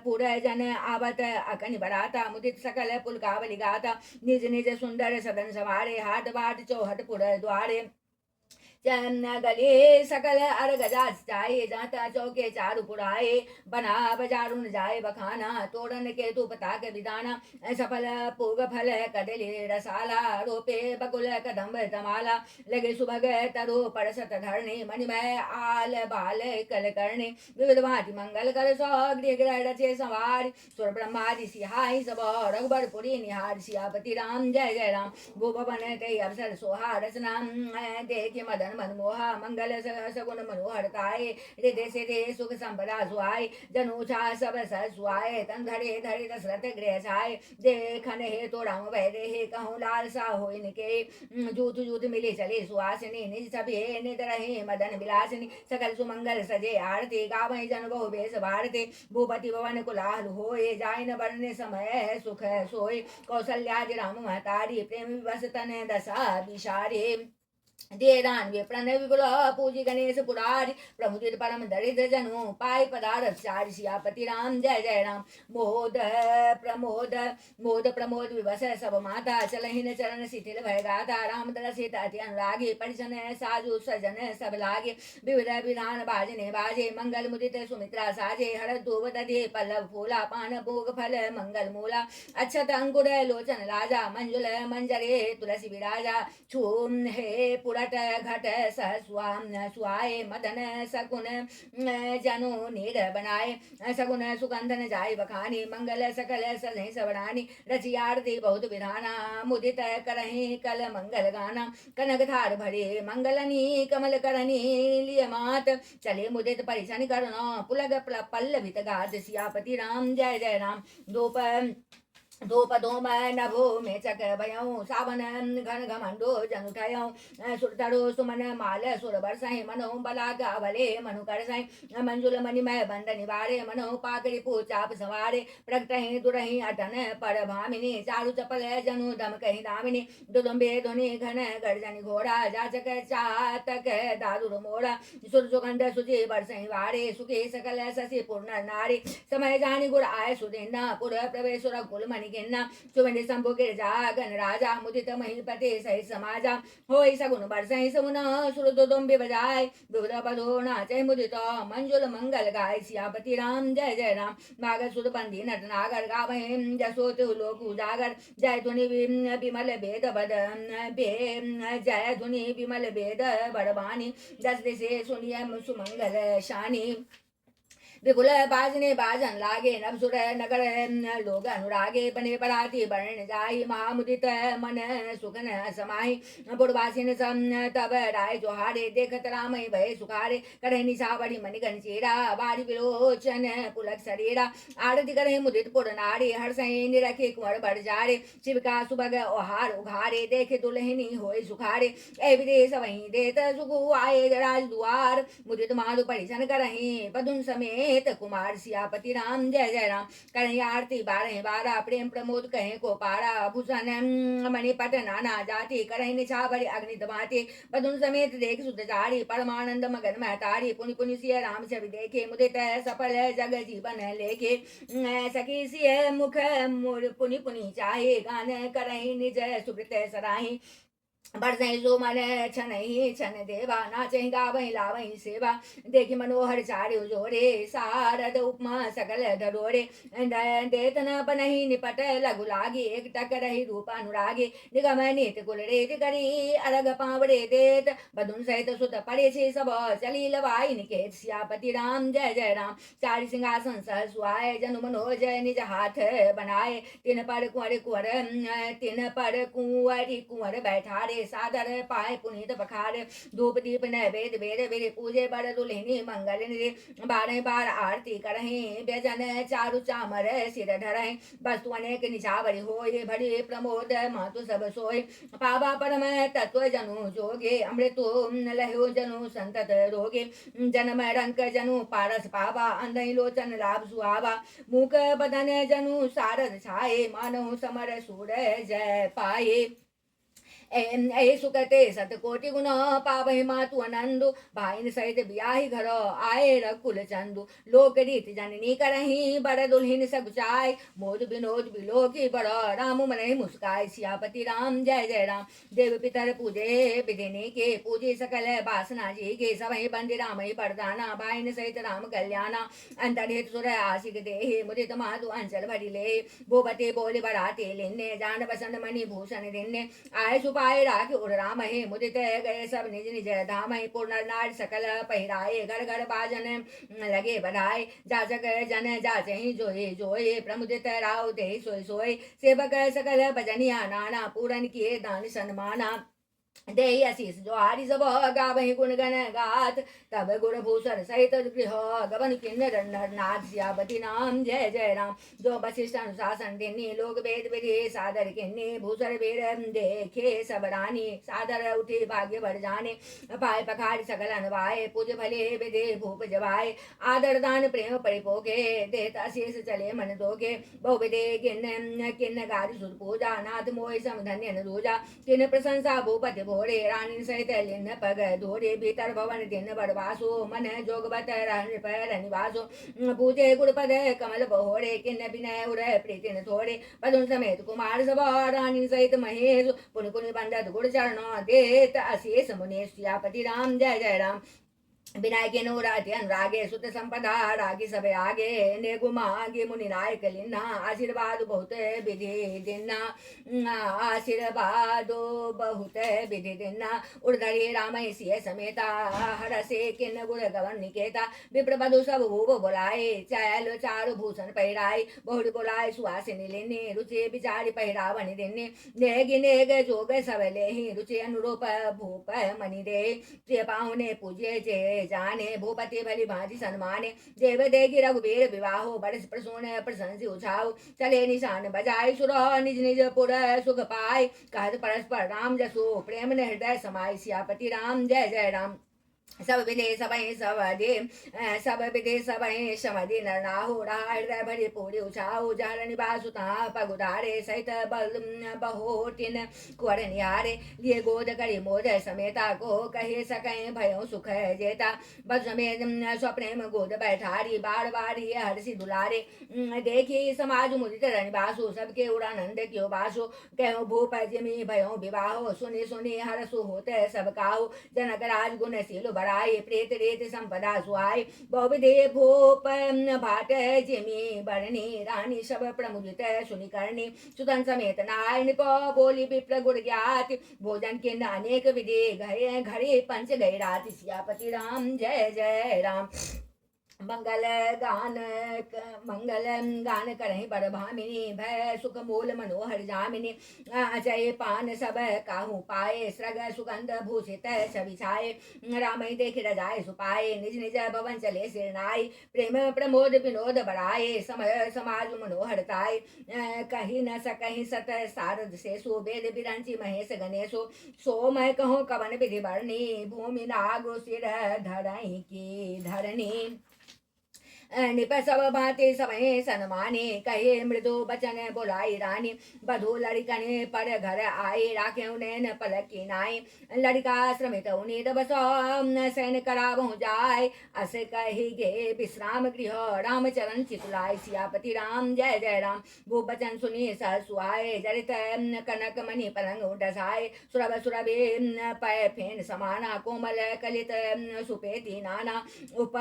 पूरा जन आवत अकन बराता मुदित सकल पुलकावली गाता निज निज सुंदर सदन सवारे हाट बाट चौहट पुर द्वारे गले सकल अर गजा जाए जाता चौके चारु पुराए बना बजारुन जाए बखाना तोड़न के तू पता के विदाना सफल पूग फल कदली रसाला रोपे बकुल कदम्ब तमाला लगे सुभग तरु परसत धरणी मणिमय आल बाल कल करने विविध भांति मंगल कर सौगृह रचे सवार सुर ब्रह्मादि सिहाई सब रघुबरपुरी निहार सियापति राम जय जय राम भूभवन ते अवसर सोहा रचना देख मदन मनमोहा मंगल सगुन मनोहरताए हृदय से दे सुख संपदा सुहाय जनुछा सब सुहाय तन धरे धरे दशरथ गृह छाय देखन हे तो राम बहरे हे कहूँ लाल सा हो इनके जूत जूत मिले चले सुहासिनी निज सभी नित रहे मदन विलासिनी सकल सुमंगल सजे आरती गावै जन बहु बेस भारते भूपति भवन कुलाल होए जाय न बरने समय सुख सोए कौशल्या राम महतारी प्रेम विवश तन दशा विशारे देदान विप्रण विपुल पूजी गणेश पुरारी प्रमुदित परम दरिद्र जनु पाई पदार्थ चारि सियापति राम जय जय राम। मोद प्रमोद मोद प्रमोद विवश सब माता चलहीन चरण शिथिल भय गाता राम दरसित अति अनुरागी परिजन साजु सजन सब लागे विविध विधान बाजने बाजे मंगल मुदित सुमित्रा साजे हर धूप दधे पल्लव फूला पान भोग फल मंगल मूला अक्षत अंकुर लोचन लाजा मंजुल मंजरे तुलसी विराजा छूम हे पुरट घट सहस्वाम सुहाए मदन सकुन जनु नीर बनाए सगुन सुगंधन जाय बखानी मंगल सकल सजहि सबरानी रचि आरती बहुत विधाना मुदित करहि कल मंगल गाना कनक थार भरे मंगलनी कमल करनी लिय मात चले मुदित परिछन करुणा पुलग पल्लवित गाद सियापति राम जय जय राम। धूप धूम नभो में चक भयऊ सावन घन घमंडो जनु ठयऊ सुरतरु सुमन माल सुर बरसाई मनो बला गावले मनु करसाई मंजुल मणिमय बंद निवारे मनो पाकड़ी पूचाप सवारे प्रगटहि दुरहि अटन पर भामिनी चारु चपल जनु दम कहि दामिनी दुदुम्बे धुनि घन गर्जनि घोड़ा जाचक चातक दादुर मोड़ा सुर सुगंध सुचि बरसहि वारे सुखे सकल शशि पूर्ण नारी समय जानी गुर आय सुदिना पुर प्रवेश कुल मणि गिन्ना सुवंदे शंभु गिरजागन राजा मुदित महिपते सहित समाजा होई सगुन बरसहि समुन सुरदुदुम्बे बजाय विविध पदो नाचै मुदित मंजुल मंगल गाय सियापति राम जय जय राम। नागर सुर बंदी नट नागर गावहि जसोत लोक उजागर जय धुनि विमल वेद बद बे जय धुनि विमल वेद बड़बानी दस दिशे सुनिय सुमंगल शानी विपुल बाजने बाजन लागे नवसुर नगर लोग अनुरागे बने बराती बरण जाई महामुदित मन सुखन समाहि बुढ़वासिन सम तब राय जोहारे देखत राम भय सुखारे करहि निशावड़ी मणिगन चेरा बारी विलोचन पुलक शरीरा आरती करहि मुदित पुर नारी हर्षहि निरखे कुंवर बढ़ जारे शिव का सुभग ओहार उघारे देखे दुल्हनी होय सुखारे ए विदेश वहीं देत सुखु आए राज दुआर मुदित मालु परिछन करहि पदुन समेत कुमार सियापति राम जय जय राम। कहीं आरती बारह बारह प्रेम प्रमोद कहीं को पारा भूषण मणिपट नाना जाति करहीं निछावरी अग्नि दमाते पदुन समेत देख सुध जारी परमानंद मगन महतारी पुनि पुनि सिय राम छवि देखे मुदित सफल जग जीवन लेखे सखी सिय मुख पुनि पुनि चाहे गान करहीं निज सुकृत सराही बरसहि सुमन छनहि छन देवा नाचहि गावहि लावहि सेवा देखि मनोहर चारु जोरे शारद उपमा सकल धरोरे देतन बनहि निपट लघु लागे एक टक रहि रूप अनुरागे निगम नीत कुल रेत करी अरग पावड़े देत बधुन सहित सुत पड़े छे सब चली लवाई निकेत सियापति राम जय जय राम। चारि सिंहासन सह सुहाय जनु मनोज निज हाथ बनाए तिन पर कुंवरी कुंवर बैठारे सादर पाए पुनीत बखार धूप दीप नैवेद्य वेद वेद पूजे बर दुल्हनी मंगल निरे बारह बार आरती करहि व्यजन चारु चामर सिर धरहि वस्तु अनेक निछावरी होय भरी प्रमोद मातु सब सोय पावा परम तत्व जनु जोगे अमृतो लह्यो जनु संतत रोगे जन्म रंक जनु पारस पावा अंधहि लोचन लाभ सुहावा मूक बदन जनु सारद छाए मानव समर सूर जय पाए ऐ सुकते सतकोटि गुण पावहि मातु अनंदु भाइन सहित बियाहि घर आए रकुल चंदु लोक रीत जननी करहि बड़ दुल्हिन सगुचाय मोद विनोद बिलोकी बड़ राम मनहि मुस्काय सियापति राम जय जय राम। देव पितर पूजे विधिनी के पूजे सकल बासना जी के सबहि बंदी रामहि परदाना भाइन सहित राम कल्याणा अंतरहित सुर आशिक देहि मुदित माधु अंचल भरिले भूपति बोले बराते लिन्ने जान बसंत मणि भूषण दिन्ने आय सुपाय राख उर राम हे मुदित गए सब निज निज धाम पूर्ण नार सकल पहिराए घर घर बाजन लगे बढ़ाए जाचक जन जाचहि जोए जोए प्रमुदित राव दे सोय सोय सेवक सकल भजनिया नाना पूरन किए दान सन्माना देहि आशीष जो हारी सब गावहि गुण गण गात तब गुण भूषण सहित गृह गवन किन्नर नाथ सियापति नाम जय जय राम। जो वशिष्ठ अनुशासन दिन्नी लोक वेद विधि सादर किन्नी भूषण वीर देखे सब रानी सादर उठे भाग्य बढ़ जाने पाए पखार सकल अनवाए पूज भले विधि भूप जवाए आदर दान प्रेम परिपोके देत आशीष चले मन दोगे बहु विधि किन्न किन्न गारी सुर पूजा नाथ मोहि सम धन्य दूजा किन प्रशंसा भूपति घोड़े रानी सहित लिन्न पग धोरे भीतर भवन दिन बड़वासो मन जोगवत पर निवासो पूजे गुरुपद कमल बहोरे किन्न विनय उदय प्रीतिन थोड़े पदुन समेत कुमार सब रानी सहित महेश पुन कुनि बंदत गुड़ चरणों देत अशेष मुनेश सियापति राम जय जय राम विनायके नूराति अनुरागे सुत संपदा रागी सब आगे ने गुमागे मुनि नायक लिन्ना आशीर्वाद बहुत विधि दिन्ना आशीर्वाद बहुत विधि दिन्ना उर्धरी राम सिय समेता हरसे किन्न गुण गवन निकेता विप्र बधु सब भूप बोलाए चैल चारु भूषण पहिराए बहुड़ बोलाए सुहासिनी लेने रुचि बिचारी पहिरावनि दिन्ने नेग नेग जोग सब ले रुचि अनुरूप भूप मणि दे प्रिय पाहुने पूजे जे जाने भूपति भली भांति सन्माने देव देगी रघुबीर विवाहो बरस प्रसून प्रशंसी उछाओ चले निशान बजाय सुर निज निज पुर सुख पाय कहत परस्पर राम जसो प्रेम ने हृदय समाय सियापति राम जय जय राम सब विधे सबहि सवधि सब विधे सबहि समधि नरनाहु हृदय भरी पूरी उछाऊ जहर निवासु तहाँ पगुधारे सहित बल बहोटिन कुवर निहारे लिए गोद करी मोद समेता को कहे सके भयो सुख जेता बस समेत स्वप्नेम गोद बैठारी बार बारी हर्षि दुलारे देखी समाज मुदित रनिवासु सबके उड़ानंद क्यों बासु कहो भूप जिमी भयो विवाहो सुनि सुनि हरसु होते सब काहु जनक राज गुणशील बड़ाई प्रेत रेत संपदा सुहाई बहुविधे भूप भाट जिमी बरणी रानी सब प्रमुदित सुनि करनी सुतन समेत नारायण को बोली विप्र गुण ज्ञात भोजन के अनेक विधि घरे घरे पंच गए रात सियापति राम जय जय राम मंगल गान करहि बड़ भामिनी भय सुख मूल मनोहर जामिनी अजय पान सब काहू पाए सृग सुगंध भूषित छवि छाए राम देख रजाए सुपाए निज निज भवन चले सिरनाई प्रेम प्रमोद विनोद बढ़ाए समय समाज मनोहरताय कही न सकहि सत सारद से सो वेद बिरंची महेश गणेशो सो मैं कहूँ कवन विधि बरनी भूमि नागो सिर धरई की धरनी निप सब भांति समय सन्माने कहे मृदु बचन बोलाई रानी बधु लड़कने पर घर आए राखे नैन पलक की नाई लड़का श्रमित उन्नीत बसो सैन करावहु जाय अस कही गे विश्राम गृह रामचरण चितुलाय सियापति राम जय जय राम भू बचन सुनी सह सुहाय जरित कनक मणि पलंग उडसाय सुरभ सुरभि पय फेन समाना कोमल कलित सुपेति नाना उप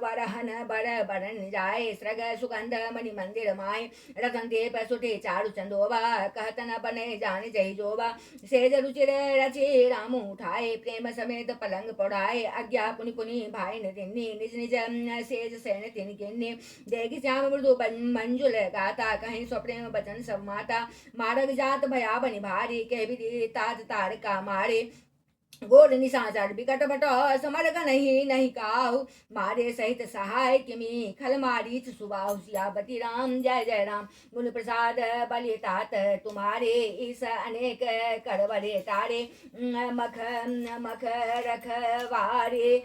वरहन बड़ बरन जाए सृग सुगंध मणि मंदिर माय रतन देव सुटे चारु चंदोबा कहतन बने जान जय जोबा सेज रुचिर रचे राम उठाए प्रेम समेत पलंग पढ़ाए आज्ञा पुनि पुनि भाई न दिन्नी निज निज सेज सैन तिन किन्नी देगी श्याम मृदु मंजुल गाता कहीं स्वप्रेम बचन सब माता मारग जात भया बनि भारी कह विधि तात तारका मारे गोर निशाचर विकट भट समर्ग नहीं काहु मारे सहित सहाय किमी खल मारीच सुबाहु सियापति राम जय जय राम गुण प्रसाद बलि तात तुम्हारे इस अनेक करवरे तारे मख मख रखवारे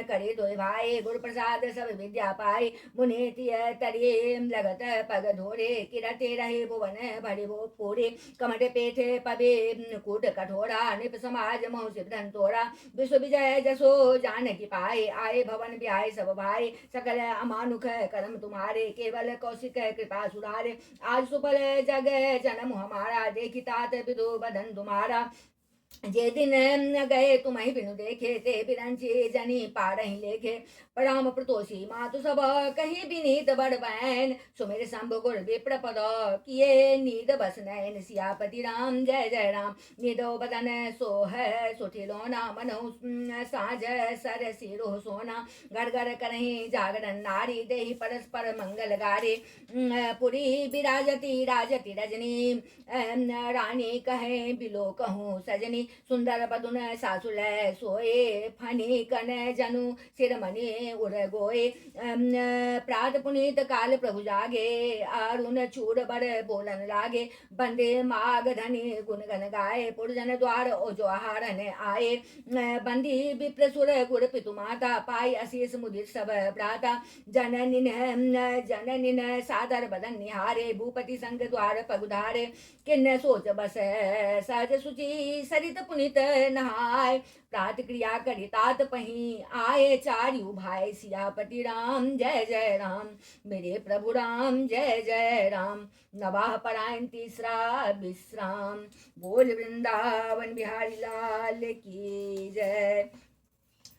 करे दो भाई गुरु प्रसाद सब विद्या पाए मुनि तरे लगत पग धोरे किरते रहे भुवन भरे वो पूरे कमट पेठ पबे कूट कठोरा निप समाज महु सिद्धन तोरा विश्व विजय जसो जानकी पाए आए भवन ब्याय सब भाई सकल अमानुख कर्म तुम्हारे केवल कौशिक कृपा सुधारे आज सुफल जग जन्म हमारा देखी तात विदु बदन तुम्हारा जे दिन गए तुम्हें बिनु देखे ते बिरंची जनी पारही लेखे प्रणाम प्रतोषी मातु सब कहीं विनीत बड़ बैन सुमेर शंभु गुर विप्र पद किए नीद बस नैन सियापति राम जय जय राम निदो बदन सोह सुठिलोना मनो साझ सर सिरो सोना घर घर करही जागरण नारी देहि परस्पर मंगल गारे पुरी विराजती राजती रजनी रानी कहे बिलो कहूँ सजनी सुंदर बदुन सासुल सोए फनी कन जनु सिरमणि उड़ गोए प्रात पुनीत काल प्रभु जागे अरुण चूड़ बड़ बोलन लागे बंदे माग धनी गुण गन गाए पुरजन द्वार ओजो हारन आए बंदी विप्र सुर गुर पितु माता पाई अशीष मुदिर सब भ्राता जननिन सादर बदन निहारे भूपति संग द्वार पगुधारे किन्न सोच बस सहज सुचि सरित करित पुनित नहाय। प्रात क्रिया करि तात पही आए चारु भाई। सियापति राम जय जय राम, मेरे प्रभु राम जय जय राम। नवाह परायण तीसरा विश्राम, बोल वृंदावन बिहारी लाल की जय।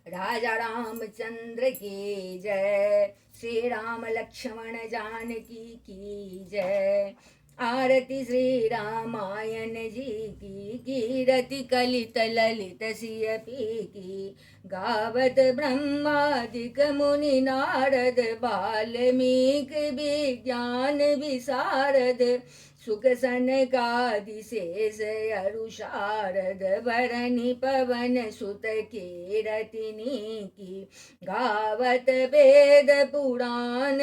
राजा रामचंद्र की जय, श्री राम लक्ष्मण जानकी की जय। आरती श्री रामायण जी की, कीरति कलित ललित सिय पी की। गावत ब्रह्मादिक मुनि नारद, वाल्मीकि विज्ञान विशारद। सुख सनकादि शेष अरु शारद, भरनि पवन सुत कीरतिनी की। गावत वेद पुराण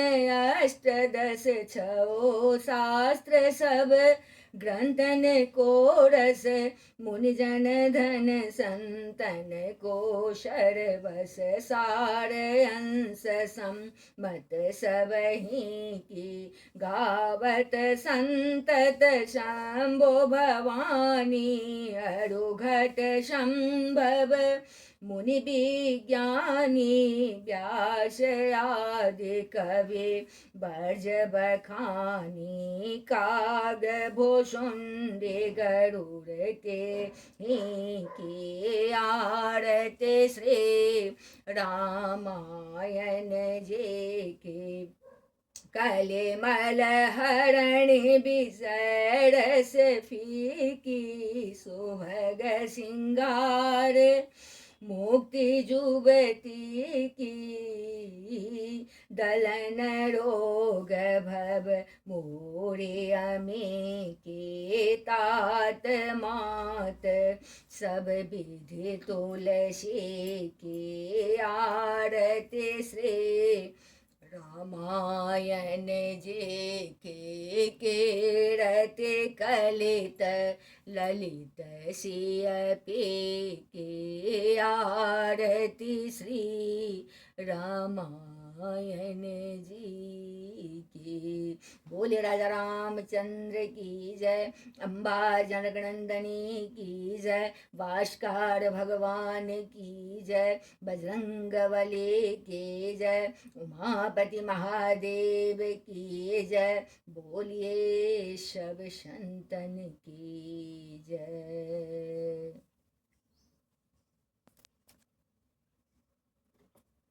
अष्टदश छो शास्त्र, सब ग्रंथन को रस। मुनिजन धन संतन को शरवस, सार अंश सम्मत सबहि की। गावत संतत शंभो भवानी, अरुघट शंभव मुनि विज्ञानी। व्यास आदि कवि बज बखानी, काग भोषुंडी गरुड़ के ही की। आरती श्री रामायण जी की। कलिमल हरणि बिसरस फीकी, सुभग सिंगार मुक्ति जुबती की। दलन रोग भव मोरे अमी की। तात मात सब विधि तुलसी की। आरती श्री रामायण जी के। कीरति कलित ललित सिय पी के। आरती श्री रामायण जी की। बोले राजा रामचंद्र की जय, अम्बा जनक नंदनी की जय। भास्कर भगवान की जय, बजरंग बली की जय। उमापति महादेव की जय, बोलिए सब संतन की जय।